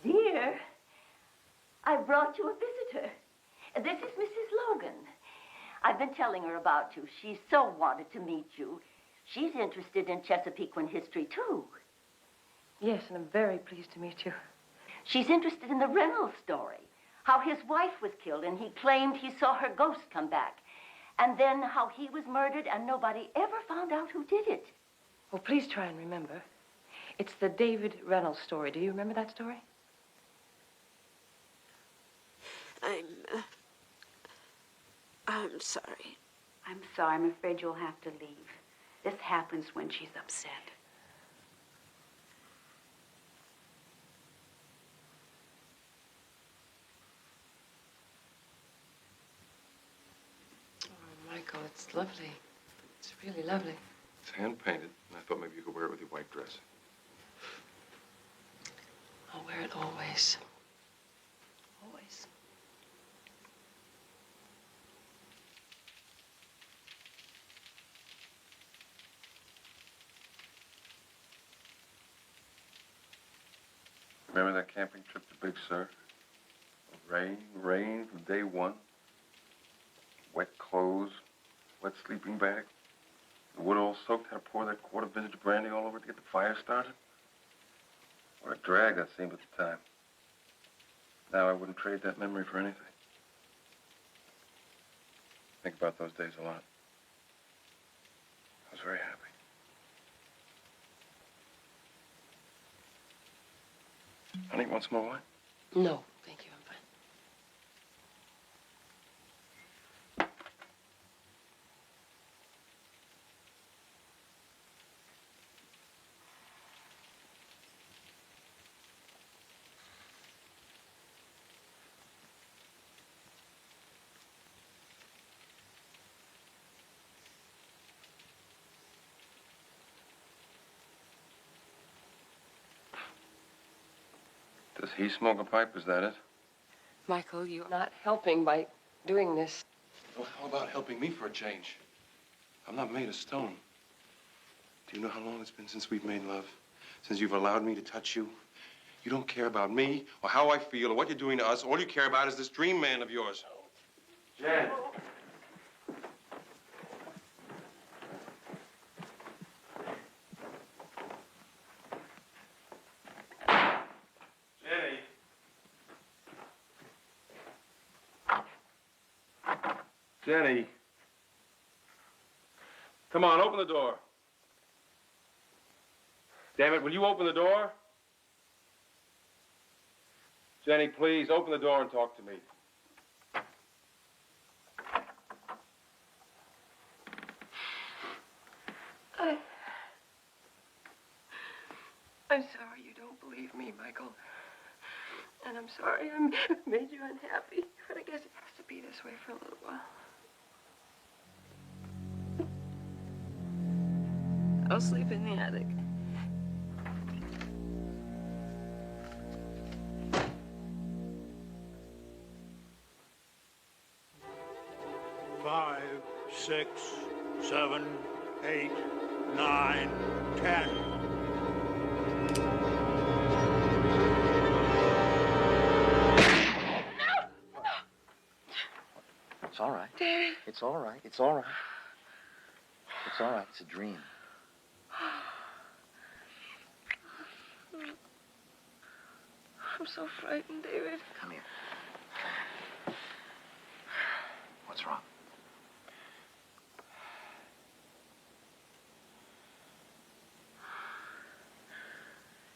Dear, I brought you a visitor. This is Mrs. Logan. I've been telling her about you. She so wanted to meet you. She's interested in Chesapeakean history, too. Yes, and I'm very pleased to meet you. She's interested in the Reynolds story, how his wife was killed and he claimed he saw her ghost come back, and then how he was murdered and nobody ever found out who did it. Well, please try and remember. It's the David Reynolds story. Do you remember that story? I'm sorry. I'm sorry. I'm afraid you'll have to leave. This happens when she's upset. Oh, Michael, it's lovely. It's really lovely. It's hand-painted, and I thought maybe you could wear it with your white dress. I'll wear it always. Always. Remember that camping trip to Big Sur? Rain from day one. Wet clothes, wet sleeping bag. The wood all soaked. Had to pour that quart of vintage brandy all over it to get the fire started. What a drag that seemed at the time. Now I wouldn't trade that memory for anything. Think about those days a lot. I was very happy. Honey, want some more wine? No, thank you. I'm fine. Does he smoke a pipe? Is that it? Michael, you're not helping by doing this. Well, how about helping me for a change? I'm not made of stone. Do you know how long it's been since we've made love? Since you've allowed me to touch you? You don't care about me or how I feel or what you're doing to us. All you care about is this dream man of yours. Jen. Jenny. Jenny. Come on, open the door. Damn it, will you open the door? Jenny, please, open the door and talk to me. I'm sorry you don't believe me, Michael. And I'm sorry I made you unhappy. But I guess it has to be this way for a little while. I'll sleep in the attic. Five, 6, 7, 8, 9, 10. It's all right. Daddy. It's all right. It's all right. It's all right. It's a dream. I'm so frightened, David. Come here. What's wrong?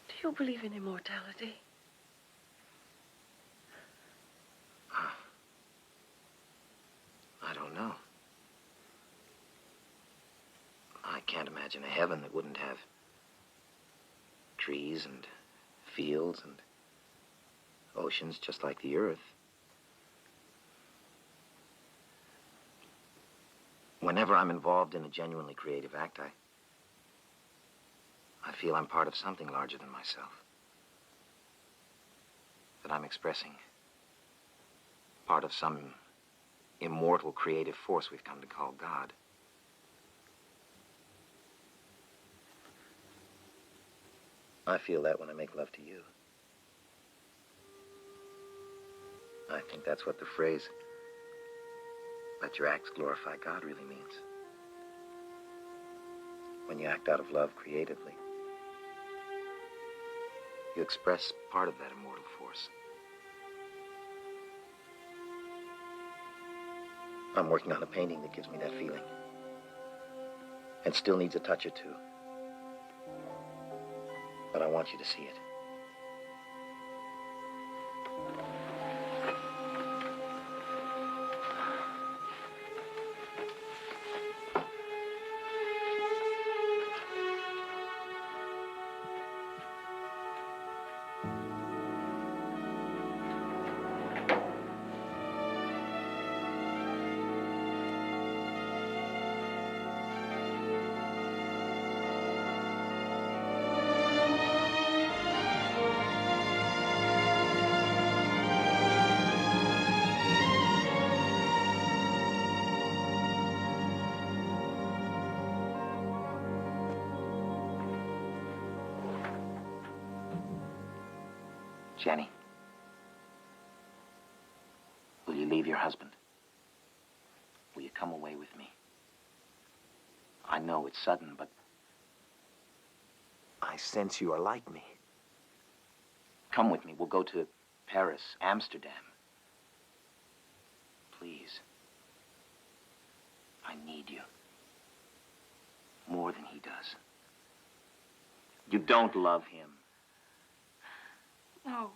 Do you believe in immortality? I don't know. I can't imagine a heaven that wouldn't have trees and fields and oceans just like the earth. Whenever I'm involved in a genuinely creative act, I feel I'm part of something larger than myself. That I'm expressing part of some immortal creative force we've come to call God. I feel that when I make love to you. I think that's what the phrase, "Let your acts glorify God," really means. When you act out of love creatively, you express part of that immortal force. I'm working on a painting that gives me that feeling. And still needs a touch or two. But I want you to see it. Jenny, will you leave your husband? Will you come away with me? I know it's sudden, but I sense you are like me. Come with me. We'll go to Paris, Amsterdam. Please. I need you. More than he does. You don't love him. No.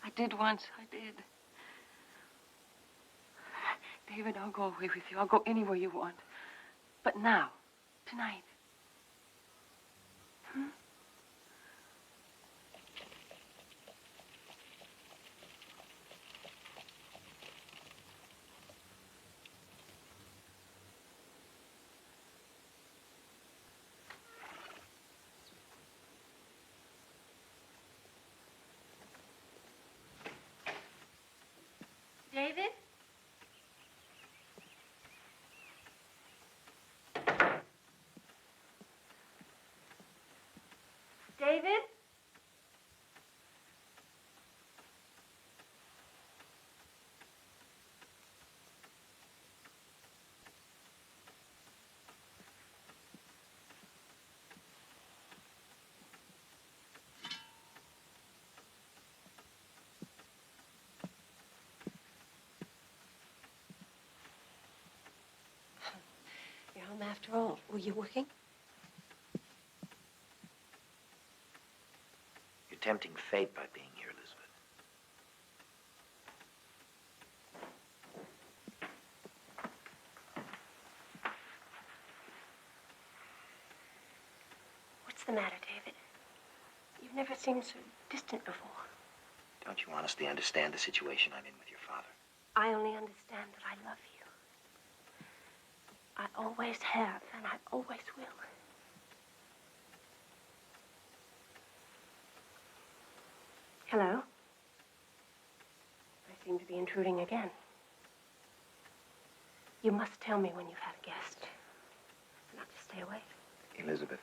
I did once. I did. David, I'll go away with you. I'll go anywhere you want. But now, tonight. Hmm? David? home after all. Were you working? You're tempting fate by being here, Elizabeth. What's the matter, David? You've never seemed so distant before. Don't you honestly understand the situation I'm in with your father? I only understand that I love you. I always have, and I always will. Hello? I seem to be intruding again. You must tell me when you've had a guest. Not to stay away. Elizabeth,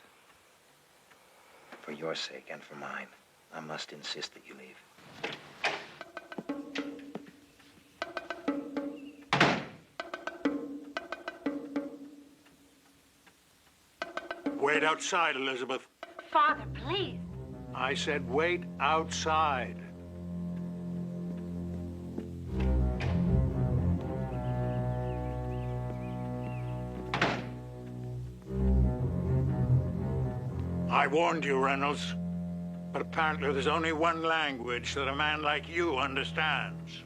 for your sake and for mine, I must insist that you leave. Wait outside, Elizabeth. Father, please. I said wait outside. I warned you, Reynolds. But apparently there's only one language that a man like you understands.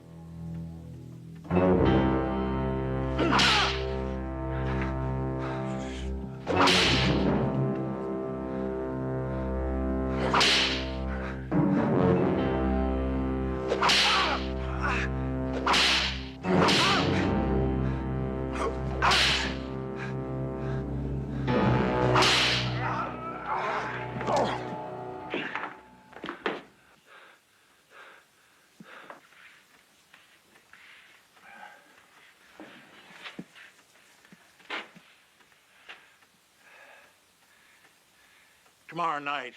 Tomorrow night,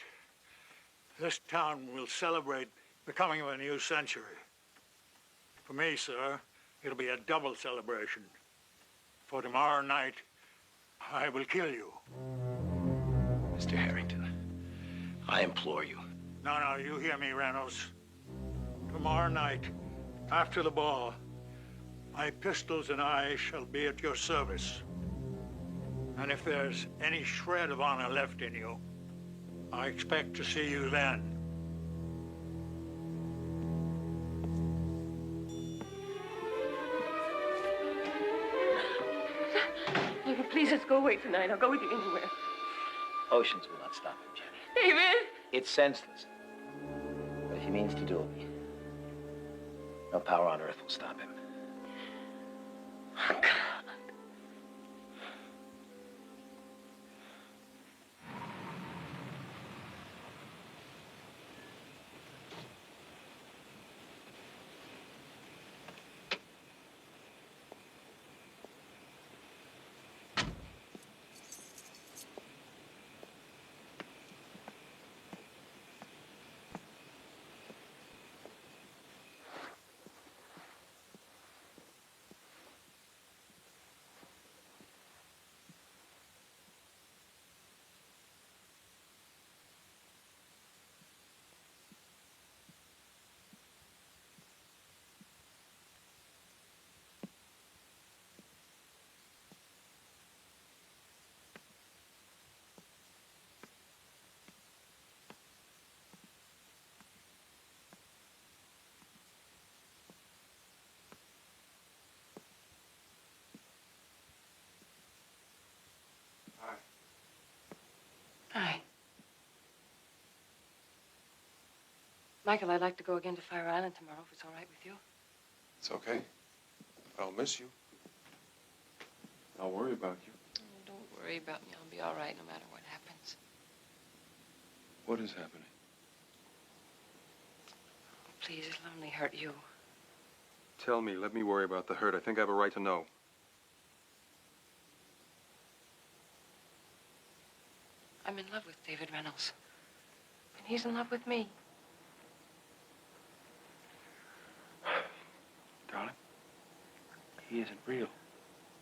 this town will celebrate the coming of a new century. For me, sir, it'll be a double celebration. For tomorrow night, I will kill you. Mr. Harrington, I implore you. No, you hear me, Reynolds. Tomorrow night, after the ball, my pistols and I shall be at your service. And if there's any shred of honor left in you, I expect to see you then. David, please, let's go away tonight. I'll go with you anywhere. Oceans will not stop him, Jenny. David! It's senseless. But if he means to duel me, no power on earth will stop him. Oh, God. Hi. Michael, I'd like to go again to Fire Island tomorrow, if it's all right with you. It's okay. I'll miss you. I'll worry about you. Oh, don't worry about me. I'll be all right no matter what happens. What is happening? Oh, please, it'll only hurt you. Tell me. Let me worry about the hurt. I think I have a right to know. I'm in love with David Reynolds. And he's in love with me. Darling, he isn't real.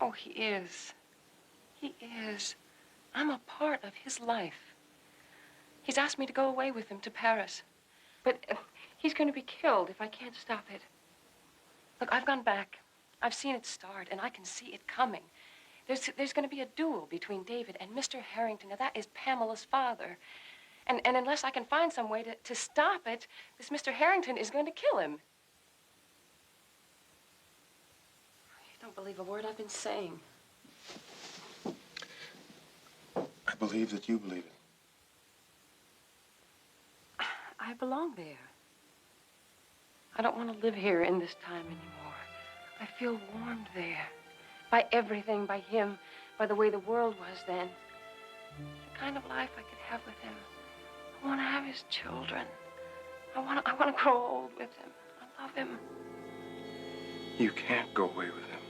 Oh, he is. He is. I'm a part of his life. He's asked me to go away with him to Paris. But he's going to be killed if I can't stop it. Look, I've gone back. I've seen it start, and I can see it coming. There's going to be a duel between David and Mr. Harrington. Now, that is Pamela's father. And unless I can find some way to stop it, this Mr. Harrington is going to kill him. You don't believe a word I've been saying. I believe that you believe it. I belong there. I don't want to live here in this time anymore. I feel warmed there. By everything, by him, by the way the world was then. The kind of life I could have with him. I want to have his children. I want to grow old with him. I love him. You can't go away with him.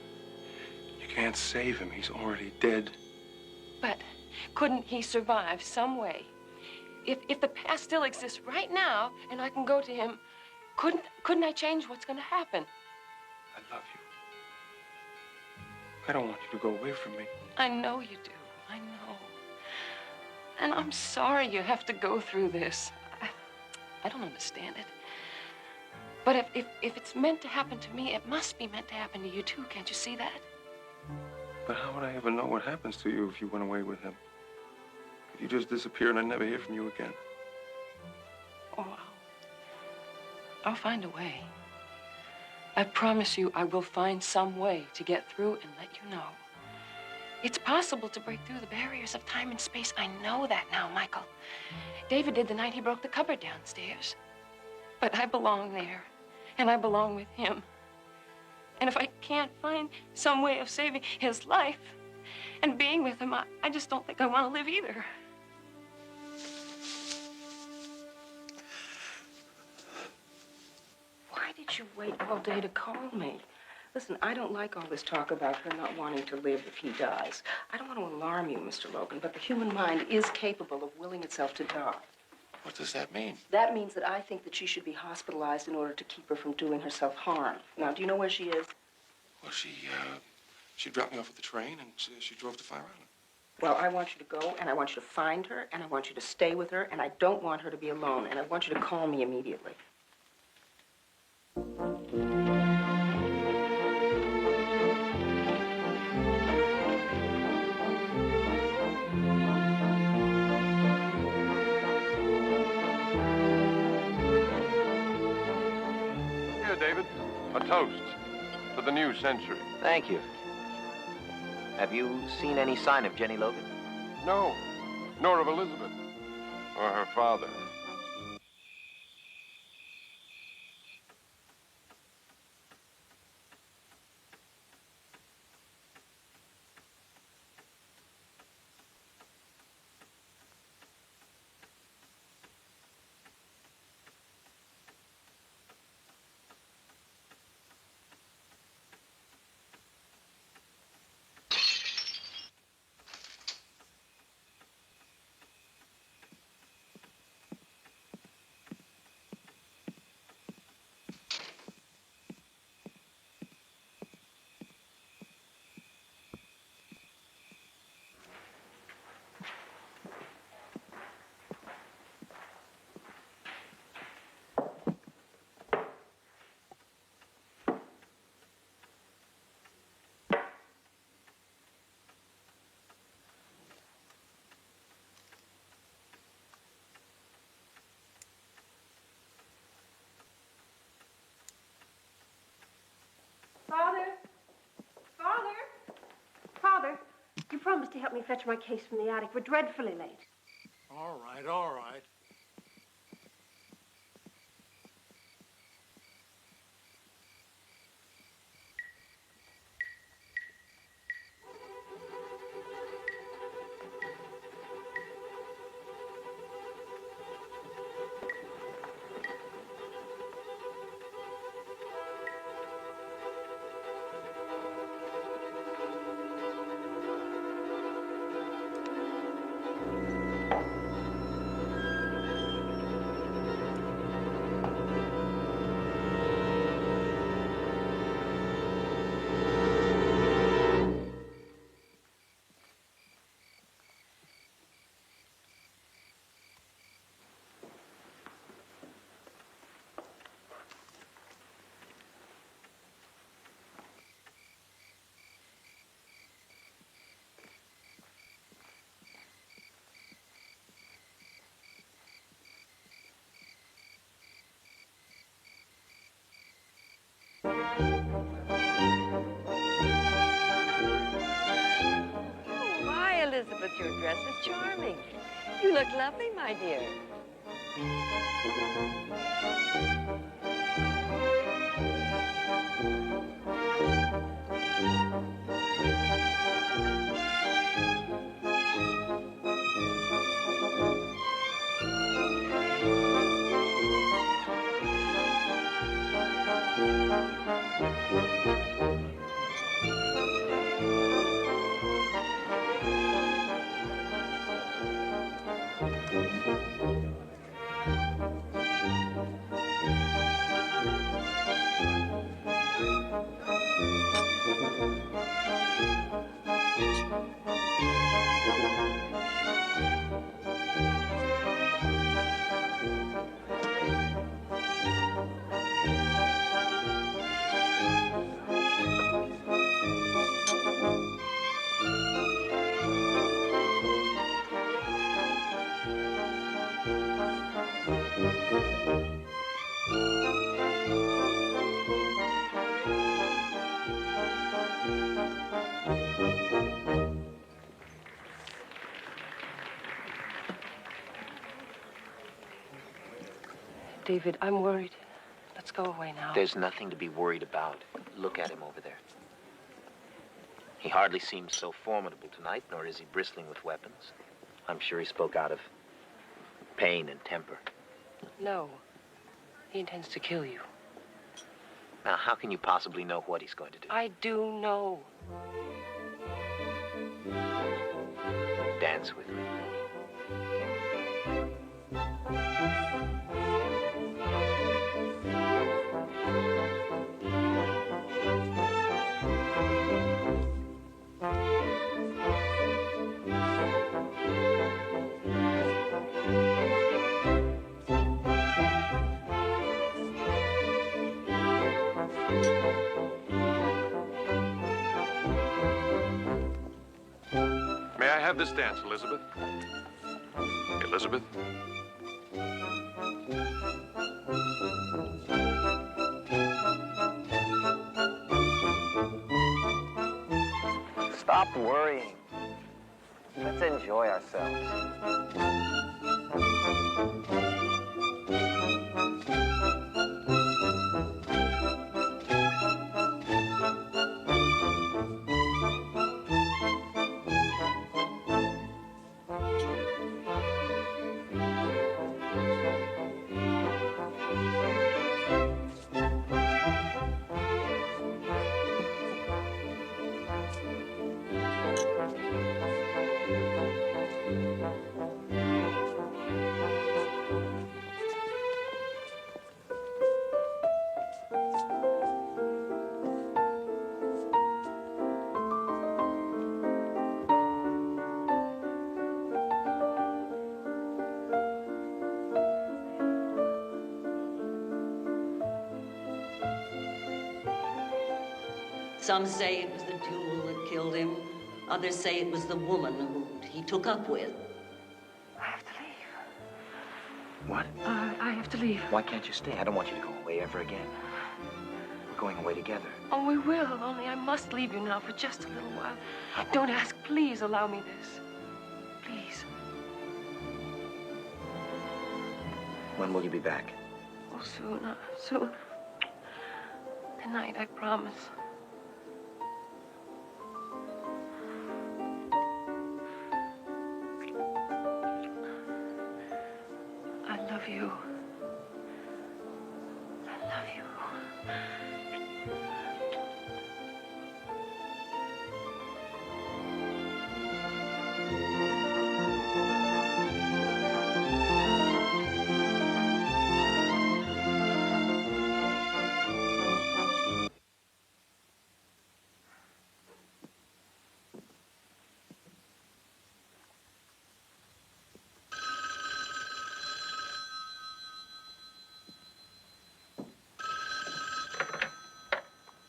You can't save him. He's already dead. But couldn't he survive some way? If the past still exists right now and I can go to him, couldn't I change what's going to happen? I love you. I don't want you to go away from me. I know you do. I know. And I'm sorry you have to go through this. I don't understand it. But if it's meant to happen to me, it must be meant to happen to you too. Can't you see that? But how would I ever know what happens to you if you went away with him? If you just disappear and I never hear from you again? Oh, I'll find a way. I promise you I will find some way to get through and let you know. It's possible to break through the barriers of time and space. I know that now, Michael. David did the night he broke the cupboard downstairs. But I belong there, and I belong with him. And if I can't find some way of saving his life and being with him, I just don't think I want to live either. Why did you wait all day to call me? Listen, I don't like all this talk about her not wanting to live if he dies. I don't want to alarm you, Mr. Logan, but the human mind is capable of willing itself to die. What does that mean? That means that I think that she should be hospitalized in order to keep her from doing herself harm. Now, do you know where she is? Well, she dropped me off at the train and she drove to Fire Island. Well, I want you to go, and I want you to find her, and I want you to stay with her, and I don't want her to be alone, and I want you to call me immediately. Here, David, a toast to the new century. Thank you. Have you seen any sign of Jenny Logan? No, nor of Elizabeth or her father. Father? Father? Father, you promised to help me fetch my case from the attic. We're dreadfully late. All right, all right. Oh, my, Elizabeth, your dress is charming. You look lovely, my dear. David, I'm worried. Let's go away now. There's nothing to be worried about. Look at him over there. He hardly seems so formidable tonight, nor is he bristling with weapons. I'm sure he spoke out of pain and temper. No. He intends to kill you. Now, how can you possibly know what he's going to do? I do know. Dance with me. May I have this dance, Elizabeth? Elizabeth? Stop worrying. Let's enjoy ourselves. Some say it was the duel that killed him. Others say it was the woman who he took up with. I have to leave. What? I have to leave. Why can't you stay? I don't want you to go away ever again. We're going away together. Oh, we will, only I must leave you now for just a little while. Don't ask. Please allow me this. Please. When will you be back? Oh, soon. Soon. Tonight, I promise. I love you. I love you.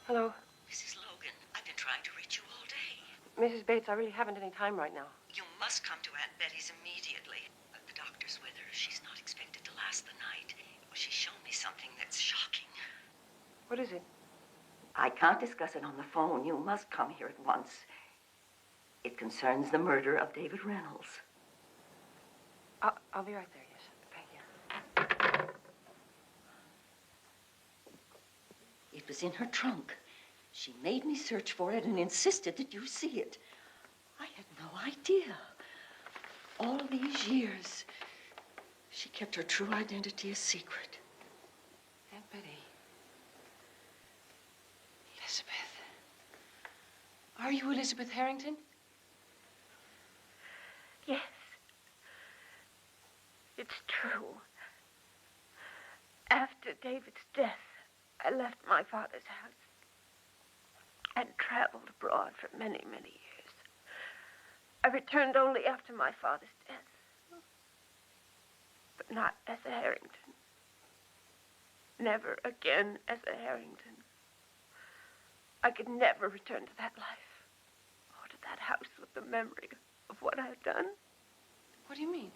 Hello? Mrs. Logan, I've been trying to reach you all day. Mrs. Bates, I really haven't any time right now. You must come to Aunt Betty's immediately. The doctor's with her. She's not expected to last the night. Well, she's shown me something that's shocking. What is it? I can't discuss it on the phone. You must come here at once. It concerns the murder of David Reynolds. I'll be right there, yes. Thank you. It was in her trunk. She made me search for it and insisted that you see it. I had no idea. All these years, she kept her true identity a secret. Aunt Betty. Elizabeth. Are you Elizabeth Harrington? Yes. It's true. After David's death, I left my father's house and traveled abroad for many, many years. I returned only after my father's death, but not as a Harrington. Never again as a Harrington. I could never return to that life or to that house with the memory of what I've done. What do you mean?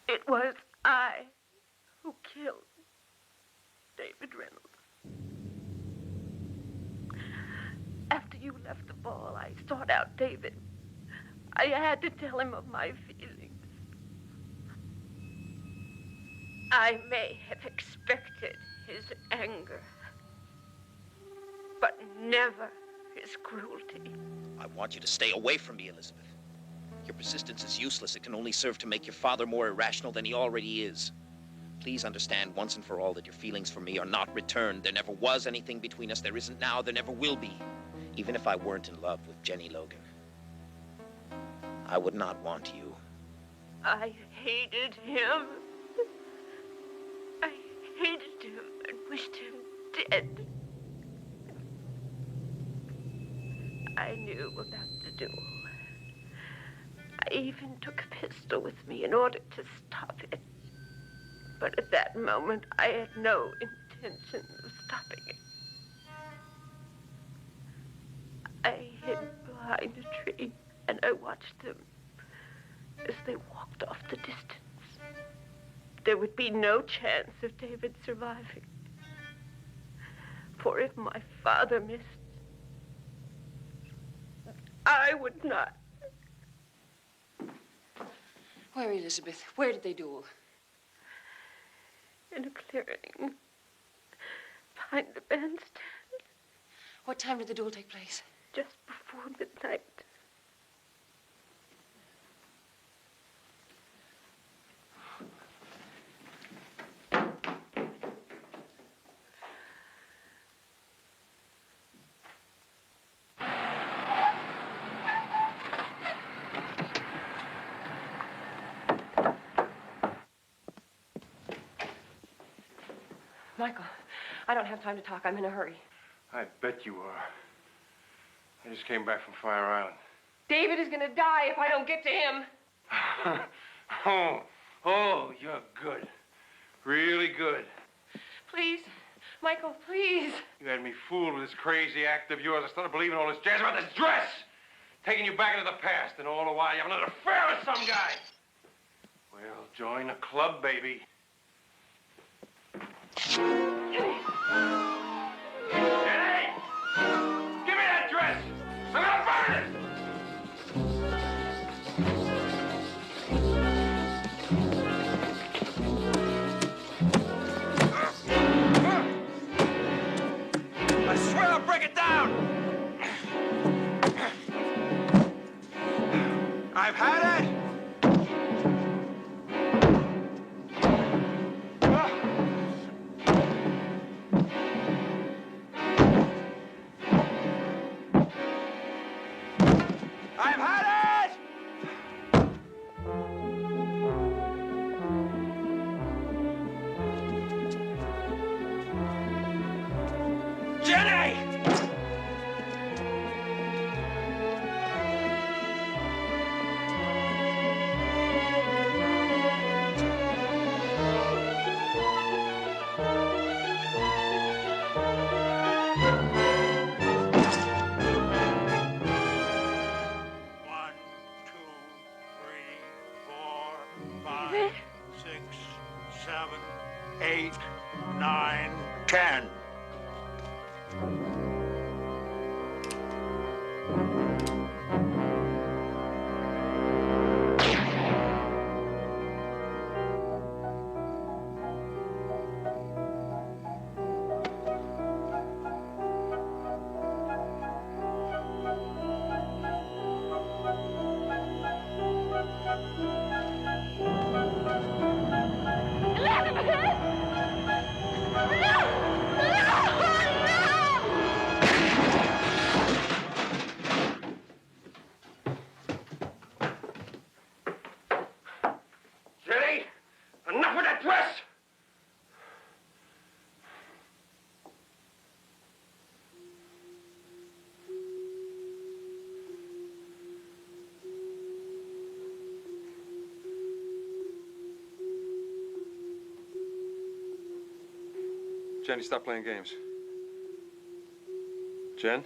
It was I who killed David Reynolds. After you left the ball, I sought out David. I had to tell him of my feelings. I may have expected his anger, but never his cruelty. I want you to stay away from me, Elizabeth. Your persistence is useless. It can only serve to make your father more irrational than he already is. Please understand once and for all that your feelings for me are not returned. There never was anything between us. There isn't now. There never will be. Even if I weren't in love with Jenny Logan, I would not want you. I hated him. I hated him and wished him dead. I knew about the duel. I even took a pistol with me in order to stop it. But at that moment, I had no intention of stopping it. I hid behind a tree, and I watched them as they walked off the distance. There would be no chance of David surviving. For if my father missed, I would not. Where, Elizabeth? Where did they duel? In a clearing behind the bandstand. What time did the duel take place? Just before midnight. Michael, I don't have time to talk. I'm in a hurry. I bet you are. I just came back from Fire Island. David is gonna die if I don't get to him. Oh, you're good. Really good. Please, Michael, please. You had me fooled with this crazy act of yours. I started believing all this jazz about this dress. Taking you back into the past, and all the while you have another affair with some guy. Well, join the club, baby. Jenny! Give me that dress! I'm gonna burn it! I swear I'll break it down! I've had it! I've had it! Jenny! Eight, 9. can. Jenny, enough of that dress! Jenny, stop playing games. Jen?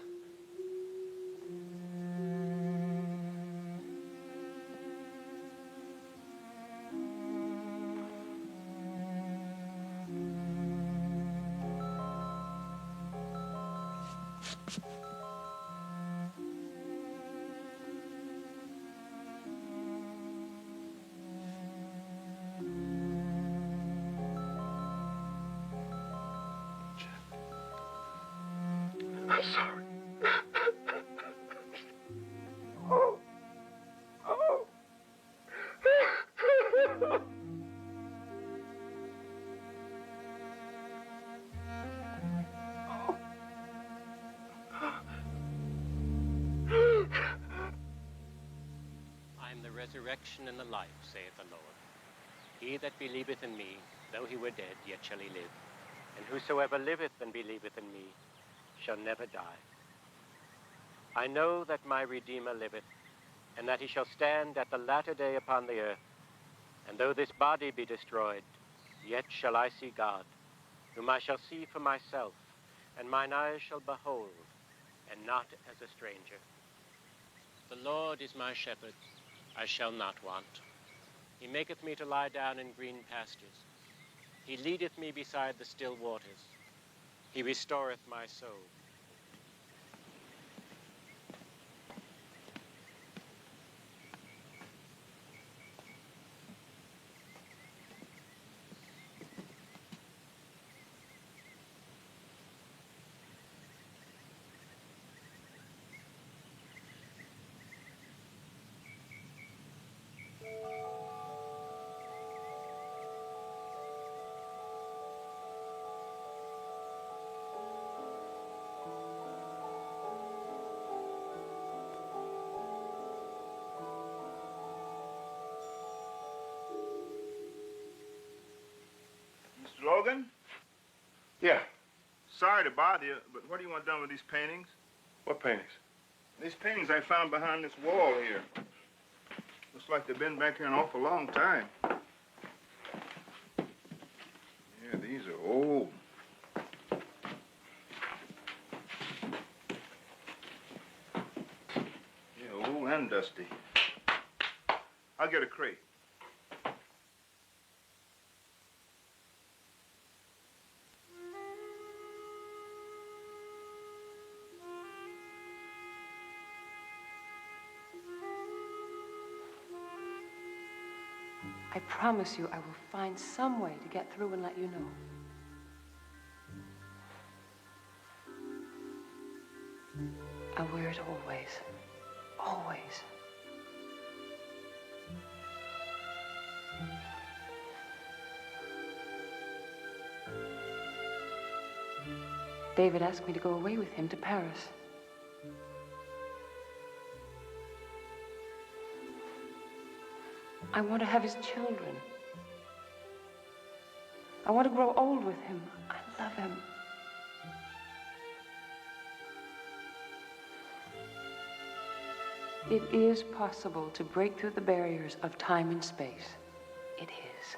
I'm sorry. Oh. Oh. I am the resurrection and the life, saith the Lord. He that believeth in me, though he were dead, yet shall he live. And whosoever liveth and believeth in me shall never die. I know that my Redeemer liveth, and that he shall stand at the latter day upon the earth. And though this body be destroyed, yet shall I see God, whom I shall see for myself, and mine eyes shall behold, and not as a stranger. The Lord is my shepherd, I shall not want. He maketh me to lie down in green pastures. He leadeth me beside the still waters. He restoreth my soul. Mr. Logan? Yeah. Sorry to bother you, but what do you want done with these paintings? What paintings? These paintings I found behind this wall here. Looks like they've been back here an awful long time. Yeah, these are old. Yeah, old and dusty. I'll get a crate. I promise you I will find some way to get through and let you know. I wear it always. Always. David asked me to go away with him to Paris. I want to have his children. I want to grow old with him. I love him. It is possible to break through the barriers of time and space. It is.